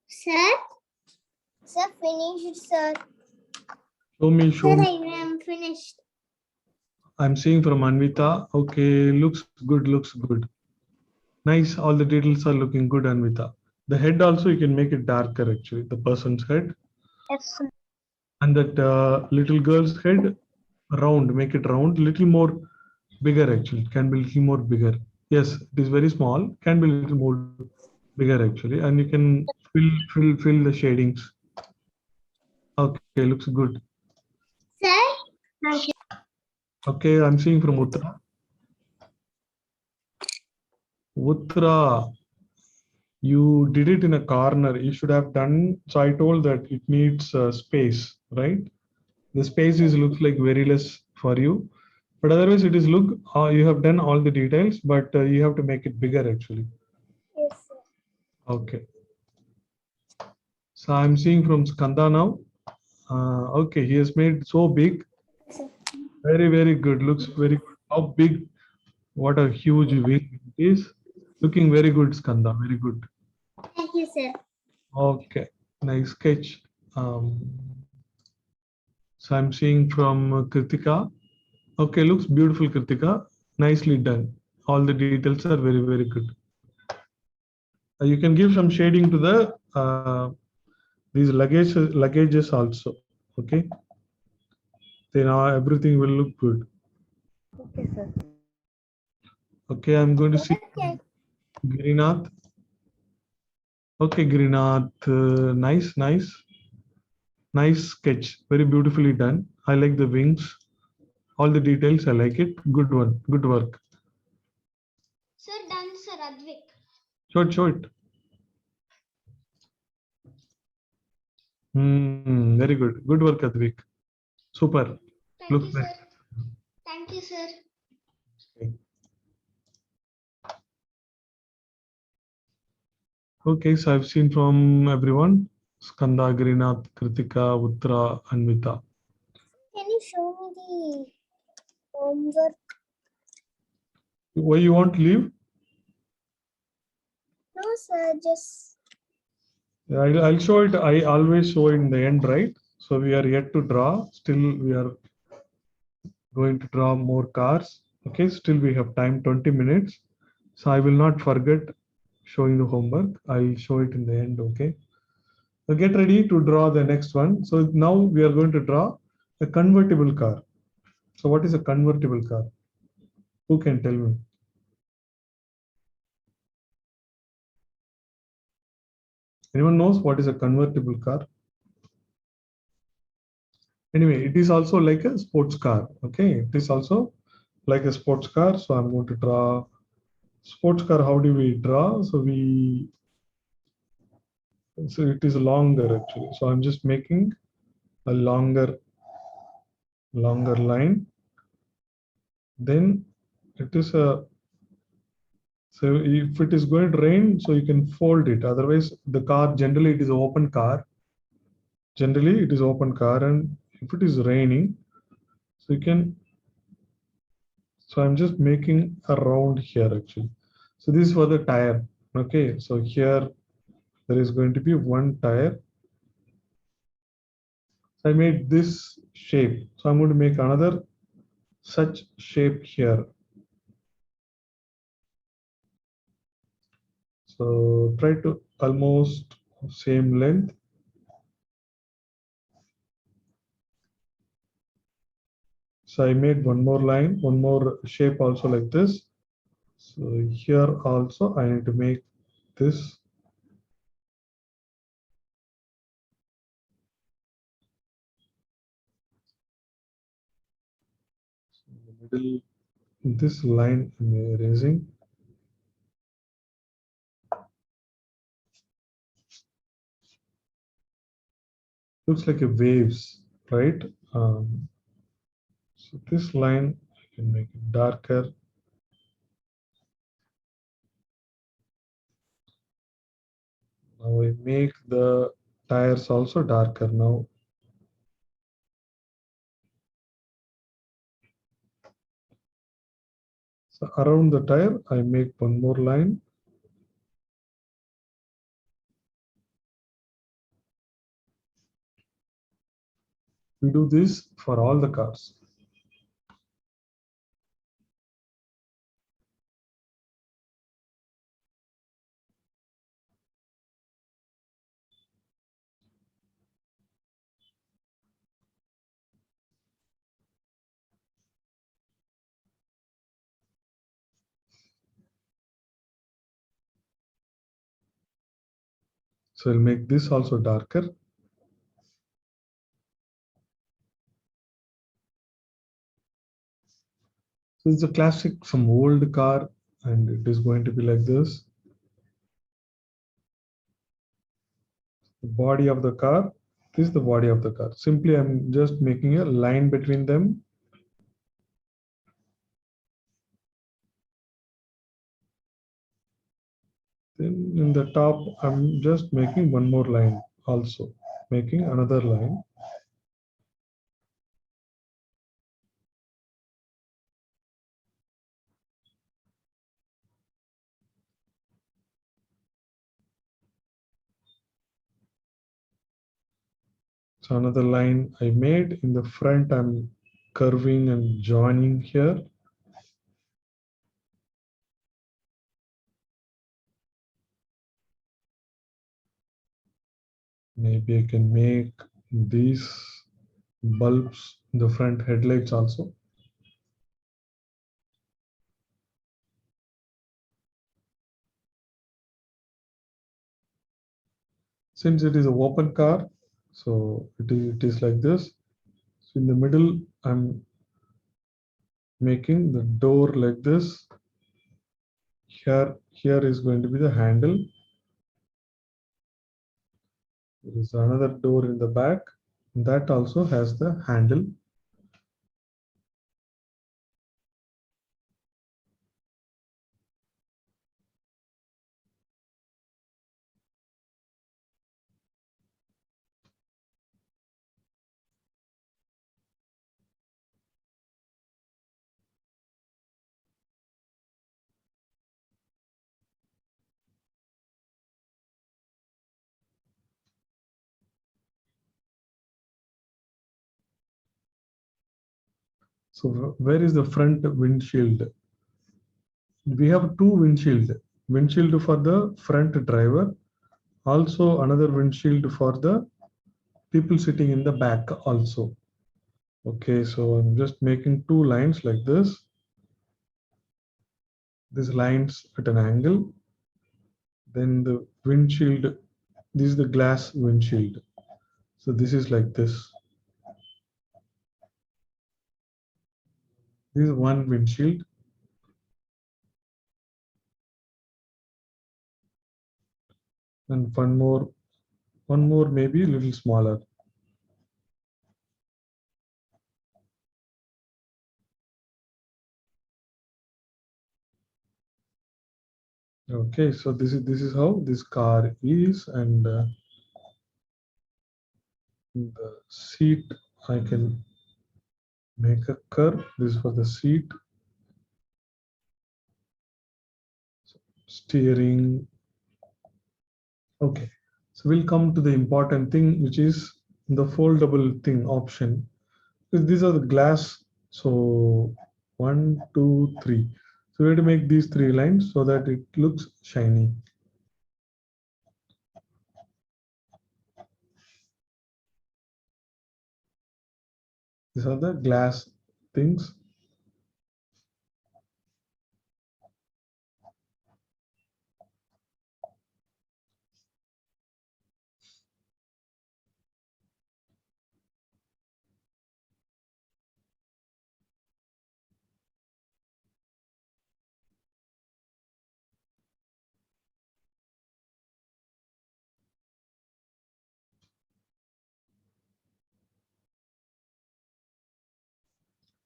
Sir, Sir, finished, sir. Show me, show Sir, me. I am finished. I'm seeing from Anvita. Okay, looks good, looks good. Nice, all the details are looking good, Anvita. The head also, you can make it darker actually, the person's head. Yes, sir. And that little girl's head, round, make it round, little more bigger actually, it can be little more bigger. Yes, it is very small, can be little more bigger actually, and you can fill the shadings. Okay, looks good. Sir? Thank you. Okay, I'm seeing from Uttara. Uttara, you did it in a corner. You should have done. So I told that it needs space, right? The space is looks like very less for you, but otherwise it is look. You have done all the details, but you have to make it bigger actually. Yes, sir. Okay. So I'm seeing from Skanda now. Okay, he has made so big. Sir. Very, very good. Looks very good. How big? What a huge wing it is. Looking very good, Skanda. Very good. Thank you, sir. Okay, nice sketch. So I'm seeing from Kritika. Okay, looks beautiful, Kritika. Nicely done. All the details are very, very good. You can give some shading to the these luggages also. Okay, then everything will look good. Okay, sir. Okay, I'm going to see Okay. Girinath. Okay, Girinath, nice, nice, nice sketch. Very beautifully done. I like the wings. All the details, I like it. Good one. Good work. Sir, done, sir, Advik. Show it, show it. Very good. Good work, Advik. Super. Thank Looks you, nice. sir. Thank you, sir. Okay, so I've seen from everyone. Skanda, Girinath, Kritika, Uttara, Anvita. Can you show me the homework? Why you want to leave? No, sir, just. I'll show it. I always show in the end, right? So we are yet to draw. Still, we are going to draw more cars. Okay, still we have time, 20 minutes. So I will not forget showing the homework. I'll show it in the end. Okay. So get ready to draw the next one. So now we are going to draw a convertible car. So what is a convertible car? Who can tell me? Anyone knows what is a convertible car? Anyway, it is also like a sports car. Okay, it is also like a sports car. So I'm going to draw sports car. How do we draw? So it is longer actually. So I'm just making a longer line. Then it is a, so if it is going to rain, so you can fold it. Otherwise, the car generally it is open car. Generally, it is open car, and if it is raining, so you can. So I'm just making a round here actually. So this is for the tire. Okay, so here there is going to be one tire. So I made this shape. So I'm going to make another such shape here. So try to almost same length. So I made one more line, one more shape also like this. So here also I need to make this. So in the middle, this line I'm erasing. Looks like a waves, right? So this line I can make it darker. Now I make the tires also darker now. So around the tire, I make one more line. We do this for all the cars. So I'll make this also darker. So it's a classic, some old car, and it is going to be like this. The body of the car, this is the body of the car. Simply, I'm just making a line between them. Then in the top, I'm just making one more line also, making another line. So another line I made in the front, I'm curving and joining here. Maybe I can make these bulbs in the front headlights also. Since it is an open car, so it is like this. So in the middle, I'm making the door like this. Here is going to be the handle. There is another door in the back that also has the handle. So where is the front windshield? We have two windshield for the front driver, also another windshield for the people sitting in the back also. Okay, so I'm just making two lines like this. These lines at an angle. Then the windshield, this is the glass windshield. So this is like this. This is one windshield. And one more maybe a little smaller. Okay, so this is how this car is, and the seat I can make a curve. This is for the seat. Steering. Okay, so we'll come to the important thing, which is the foldable thing option. These are the glass. So 1, 2, 3. So we have to make these three lines so that it looks shiny. These are the glass things.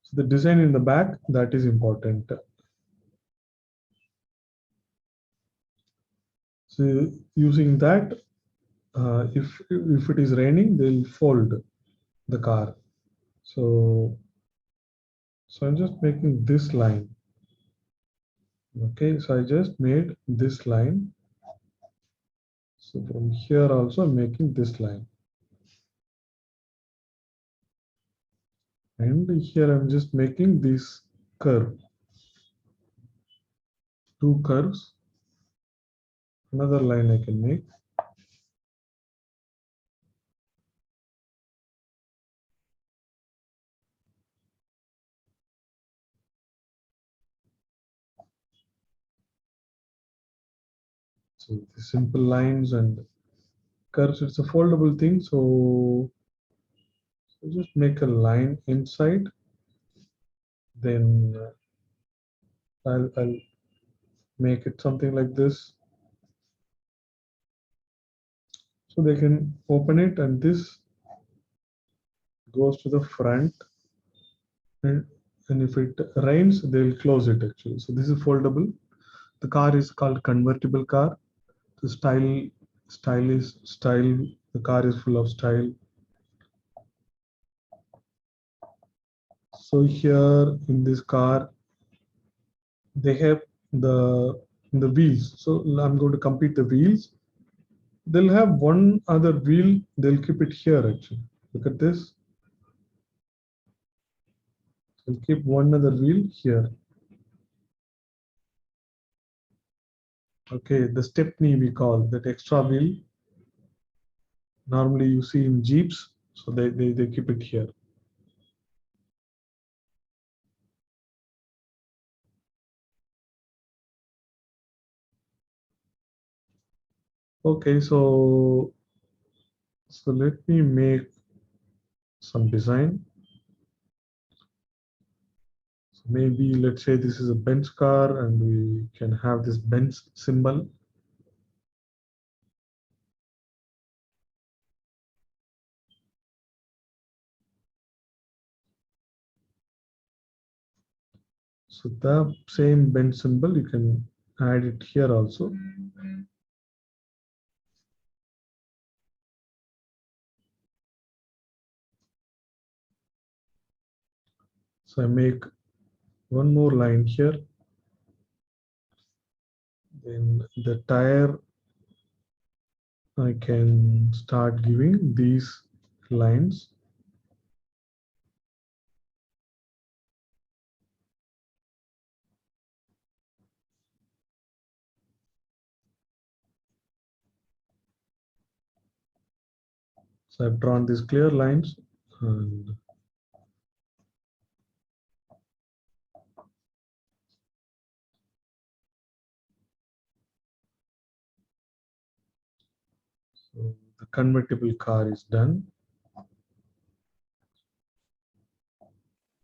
So the design in the back, that is important. So using that, if it is raining, they'll fold the car. So I'm just making this line. Okay, so I just made this line. So from here also I'm making this line. And here I'm just making this curve, two curves. Another line I can make. So the simple lines and curves, it's a foldable thing. So just make a line inside. Then I'll make it something like this. So they can open it, and this goes to the front. And if it rains, they'll close it actually. So this is foldable. The car is called convertible car. The style is style. The car is full of style. So here in this car, they have the wheels. So I'm going to complete the wheels. They'll have one other wheel. They'll keep it here actually. Look at this. They'll keep one other wheel here. Okay, the stepney we call that extra wheel. Normally you see in Jeeps, so they keep it here. Okay, so let me make some design. So maybe let's say this is a Benz car, and we can have this Benz symbol. So the same Benz symbol, you can add it here also. So I make one more line here. Then the tire, I can start giving these lines. So I've drawn these clear lines, and so the convertible car is done.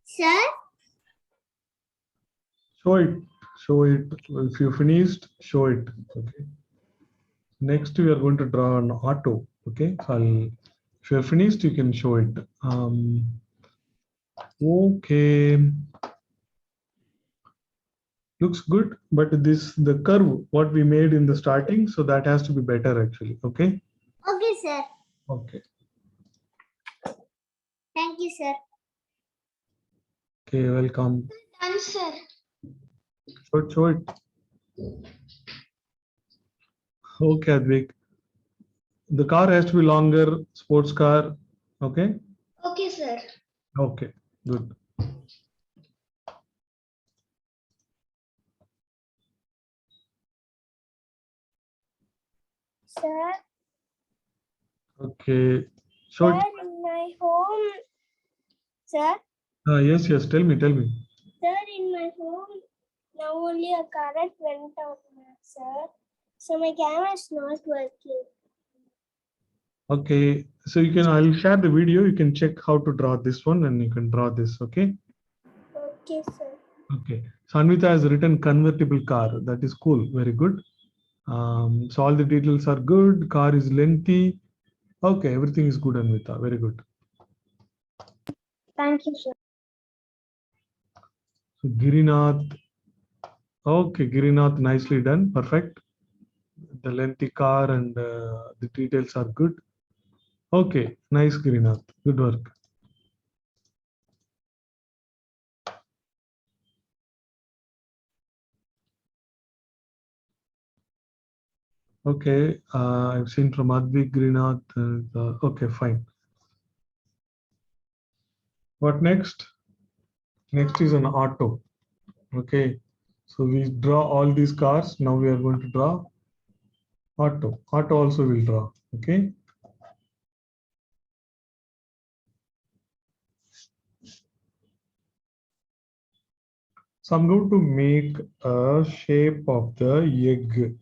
Sir, Show it. If you finished, show it. Okay. Next, we are going to draw an auto. Okay. So if you're finished, you can show it. Okay. Looks good, but the curve what we made in the starting, so that has to be better actually. Okay. okay, sir. Okay. Thank you, sir. Okay. Welcome. Done, sir. Show it. Okay, Advik. The car has to be longer, sports car. Okay. Okay, sir. Okay. Good. Sir, Okay. Show sir, it. in my home, sir, Yes. Tell me. sir, in my home, now only a current went out, sir. So my camera is not working. Okay, so I'll share the video. You can check how to draw this one, and you can draw this. Okay. Okay, sir. Okay. Sanvita has written convertible car. That is cool. Very good. So all the details are good. Car is lengthy. Okay, everything is good, Anvita. Very good. Thank you, sir. So Girinath. Okay, Girinath, nicely done. Perfect. The lengthy car and the details are good. Okay, nice, Girinath. Good work. Okay, I've seen from Advik, Girinath. Okay, fine. What next? Next is an auto. Okay, so we draw all these cars. Now we are going to draw auto. Auto also will draw. Okay. So I'm going to make a shape of the egg.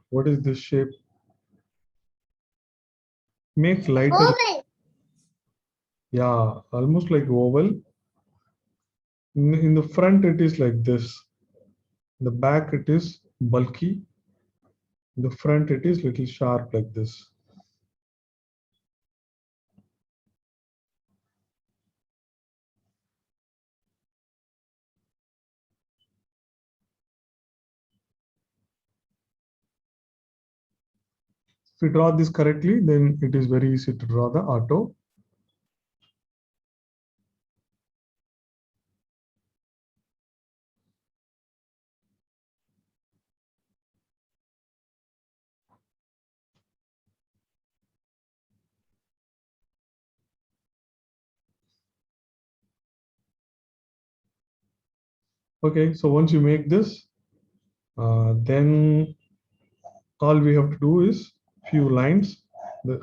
What is this shape? Make lighter. Oval. Yeah, almost like oval. In the front, it is like this. In the back, it is bulky. In the front, it is little sharp like this. If we draw this correctly, then it is very easy to draw the auto. Okay, so once you make this, then all we have to do is few lines.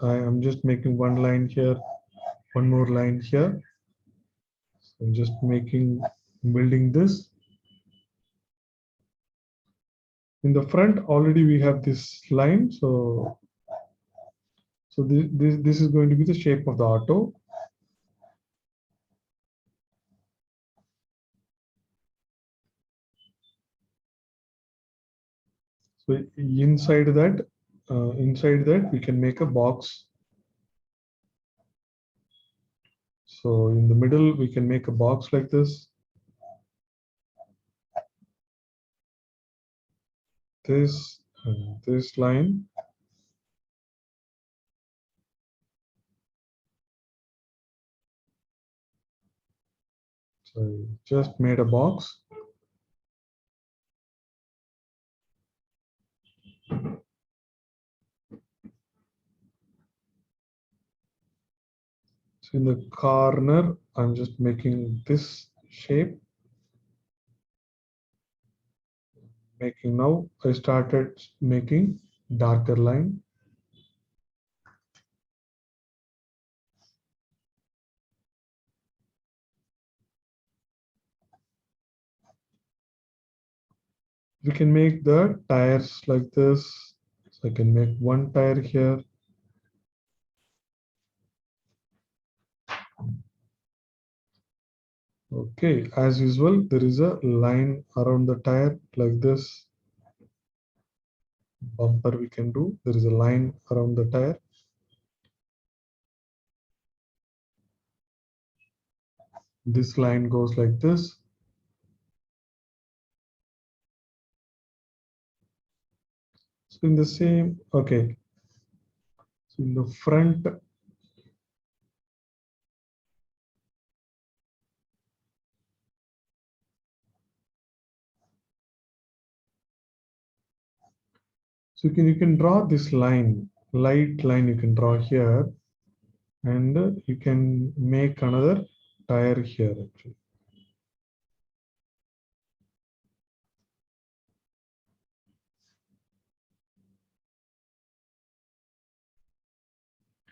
I am just making one line here, one more line here. So I'm just building this. In the front, already we have this line. So this is going to be the shape of the auto. So inside that we can make a box. So in the middle, we can make a box like this. This and this line. So I just made a box. So in the corner, I'm just making this shape. Now I started making darker line. We can make the tires like this. So I can make one tire here. Okay, as usual, there is a line around the tire like this. Bumper we can do. There is a line around the tire. This line goes like this. So in the same, okay. So in the front, so you can draw this line, light line you can draw here, and you can make another tire here actually.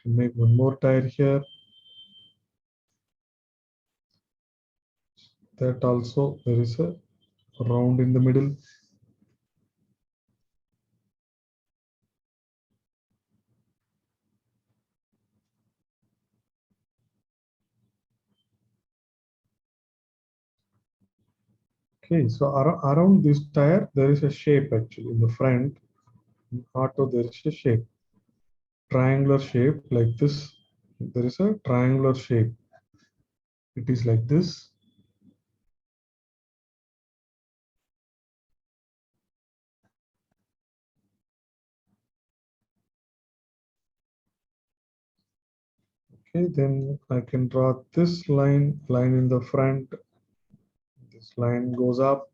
Make one more tire here. That also there is a round in the middle. Okay, so around this tire, there is a shape actually in the front. In auto, there is a shape, triangular shape like this. There is a triangular shape. It is like this. Okay, then I can draw this line in the front. This line goes up.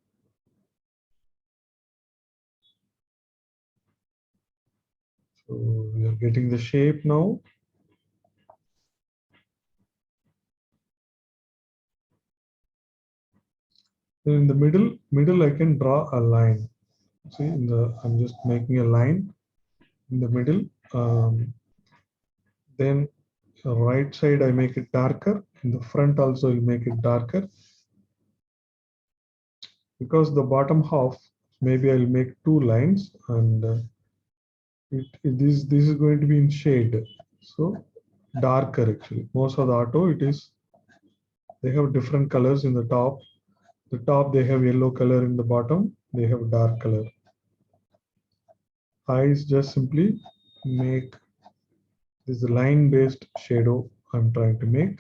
So we are getting the shape now. Then in the middle I can draw a line. See, I'm just making a line in the middle. Then right side I make it darker. In the front also I make it darker. Because the bottom half, maybe I'll make two lines, and this is going to be in shade. So darker actually. Most of the auto they have different colors in the top. The top they have yellow color, in the bottom they have dark color. Eyes just simply make this line based shadow I'm trying to make.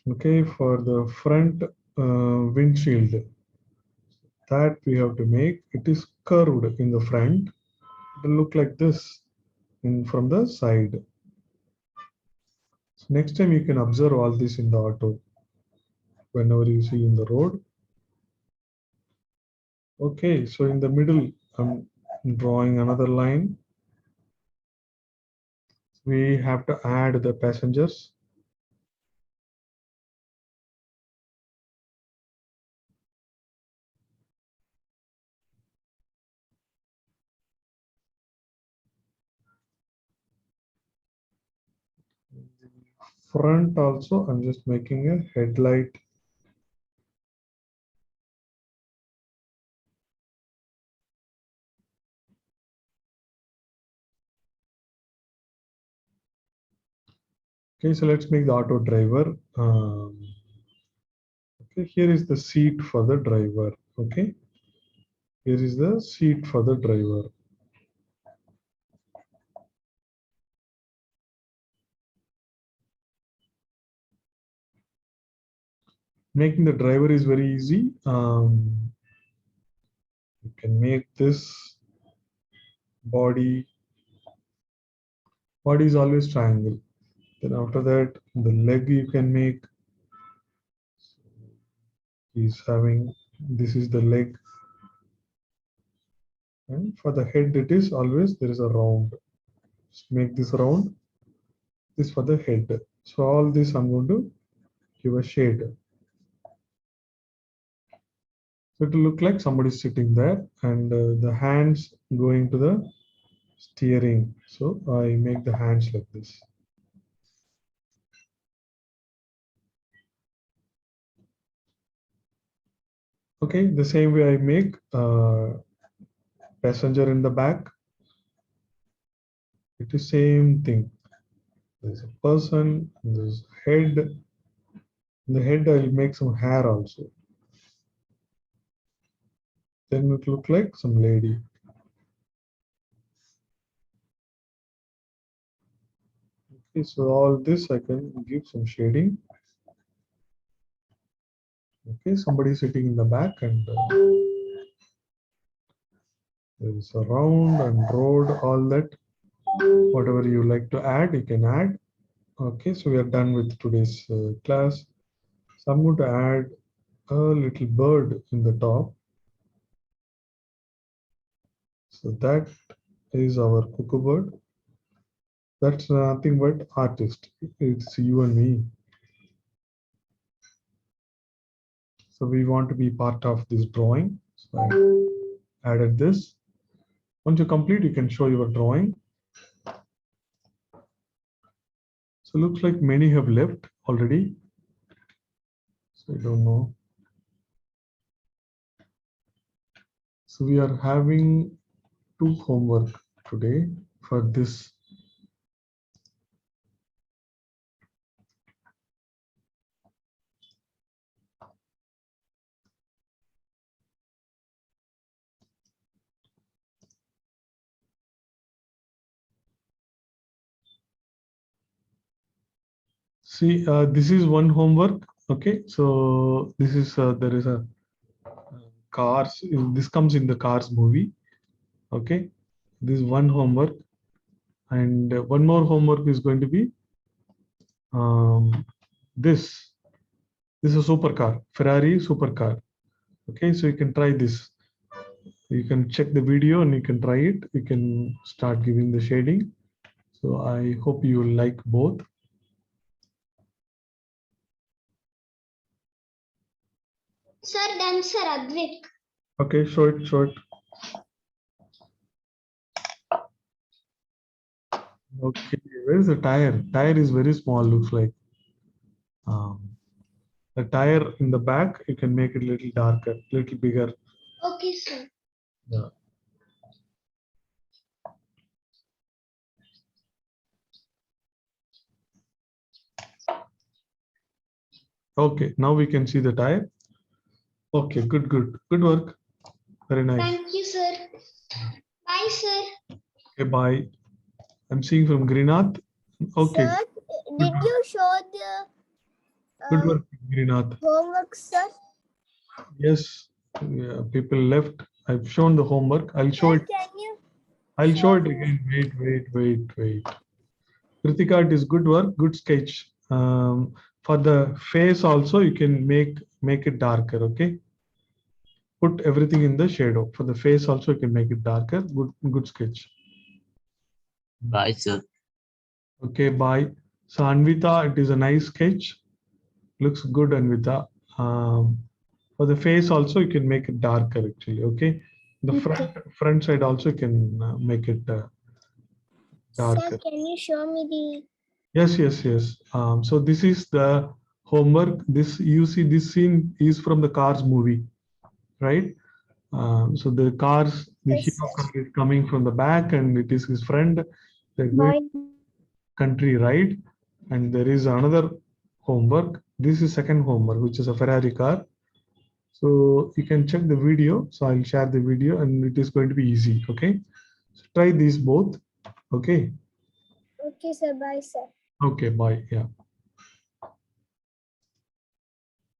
Okay, for the front windshield, that we have to make it is curved in the front. It will look like this from the side. So next time you can observe all this in the auto whenever you see in the road. Okay, so in the middle, I'm drawing another line. We have to add the passengers. Front also, I'm just making a headlight. Okay, so let's make the auto driver. Okay, here is the seat for the driver. Okay, here is the seat for the driver. Making the driver is very easy. You can make this body is always triangle. Then after that, the leg you can make is having, this is the leg, and for the head it is always there is a round. Just make this round, this for the head. So all this I'm going to give a shade. So it will look like somebody sitting there, and the hands going to the steering. So I make the hands like this. Okay, the same way I make passenger in the back. It is same thing. There's a person, there's head. In the head I'll make some hair also. Then it look like some lady. Okay, so all this I can give some shading. Okay, somebody sitting in the back, and there is a round and road, all that. Whatever you like to add, you can add. Okay, so we are done with today's class. So I'm going to add a little bird in the top. So that is our cuckoo bird. That's nothing but artist. It's you and me. So we want to be part of this drawing. So I added this. Once you complete, you can show your drawing. So looks like many have left already. So I don't know. So we are having 2 homework today for this. See, this is one homework. Okay, so this is there is a cars. This comes in the Cars movie. Okay, this is one homework, and one more homework is going to be this is a supercar, Ferrari supercar. Okay, so you can try this. You can check the video and you can try it. You can start giving the shading. So I hope you will like both. Sir, done, sir, Advik. Okay, show it, show it. Okay, where is the tire? Tire is very small, looks like. The tire in the back, you can make it a little darker, little bigger. Okay, sir. Yeah. Okay, now we can see the tire. Okay, good, good, good work. Very nice. Thank you, sir. Bye, sir. Okay, bye. I'm seeing from Greenath. Okay, Sir, did you show the good work, Greenath. homework, sir? Yes, yeah, people left. I've shown the homework. I'll show it. Can you? I'll show it again. Wait. Kritika, it is good work, good sketch. For the face also, you can make it darker. Okay. Put everything in the shadow. For the face also, you can make it darker. Good sketch. Bye, sir. Okay, bye. So Anvita, it is a nice sketch. Looks good, Anvita. For the face also, you can make it darker actually. Okay. The front side also you can make it Sir, darker. can you show me the? Yes. So this is the homework. This you see this scene is from the Cars movie, right? So the Yes, hero car is coming from the back, and it is his friend. They're going Boy. country ride, and there is another homework. This is second homework, which is a Ferrari car. So you can check the video. So I'll share the video, and it is going to be easy. Okay, so try these both. Okay. Okay, sir. Bye, sir. Okay. Bye. Yeah.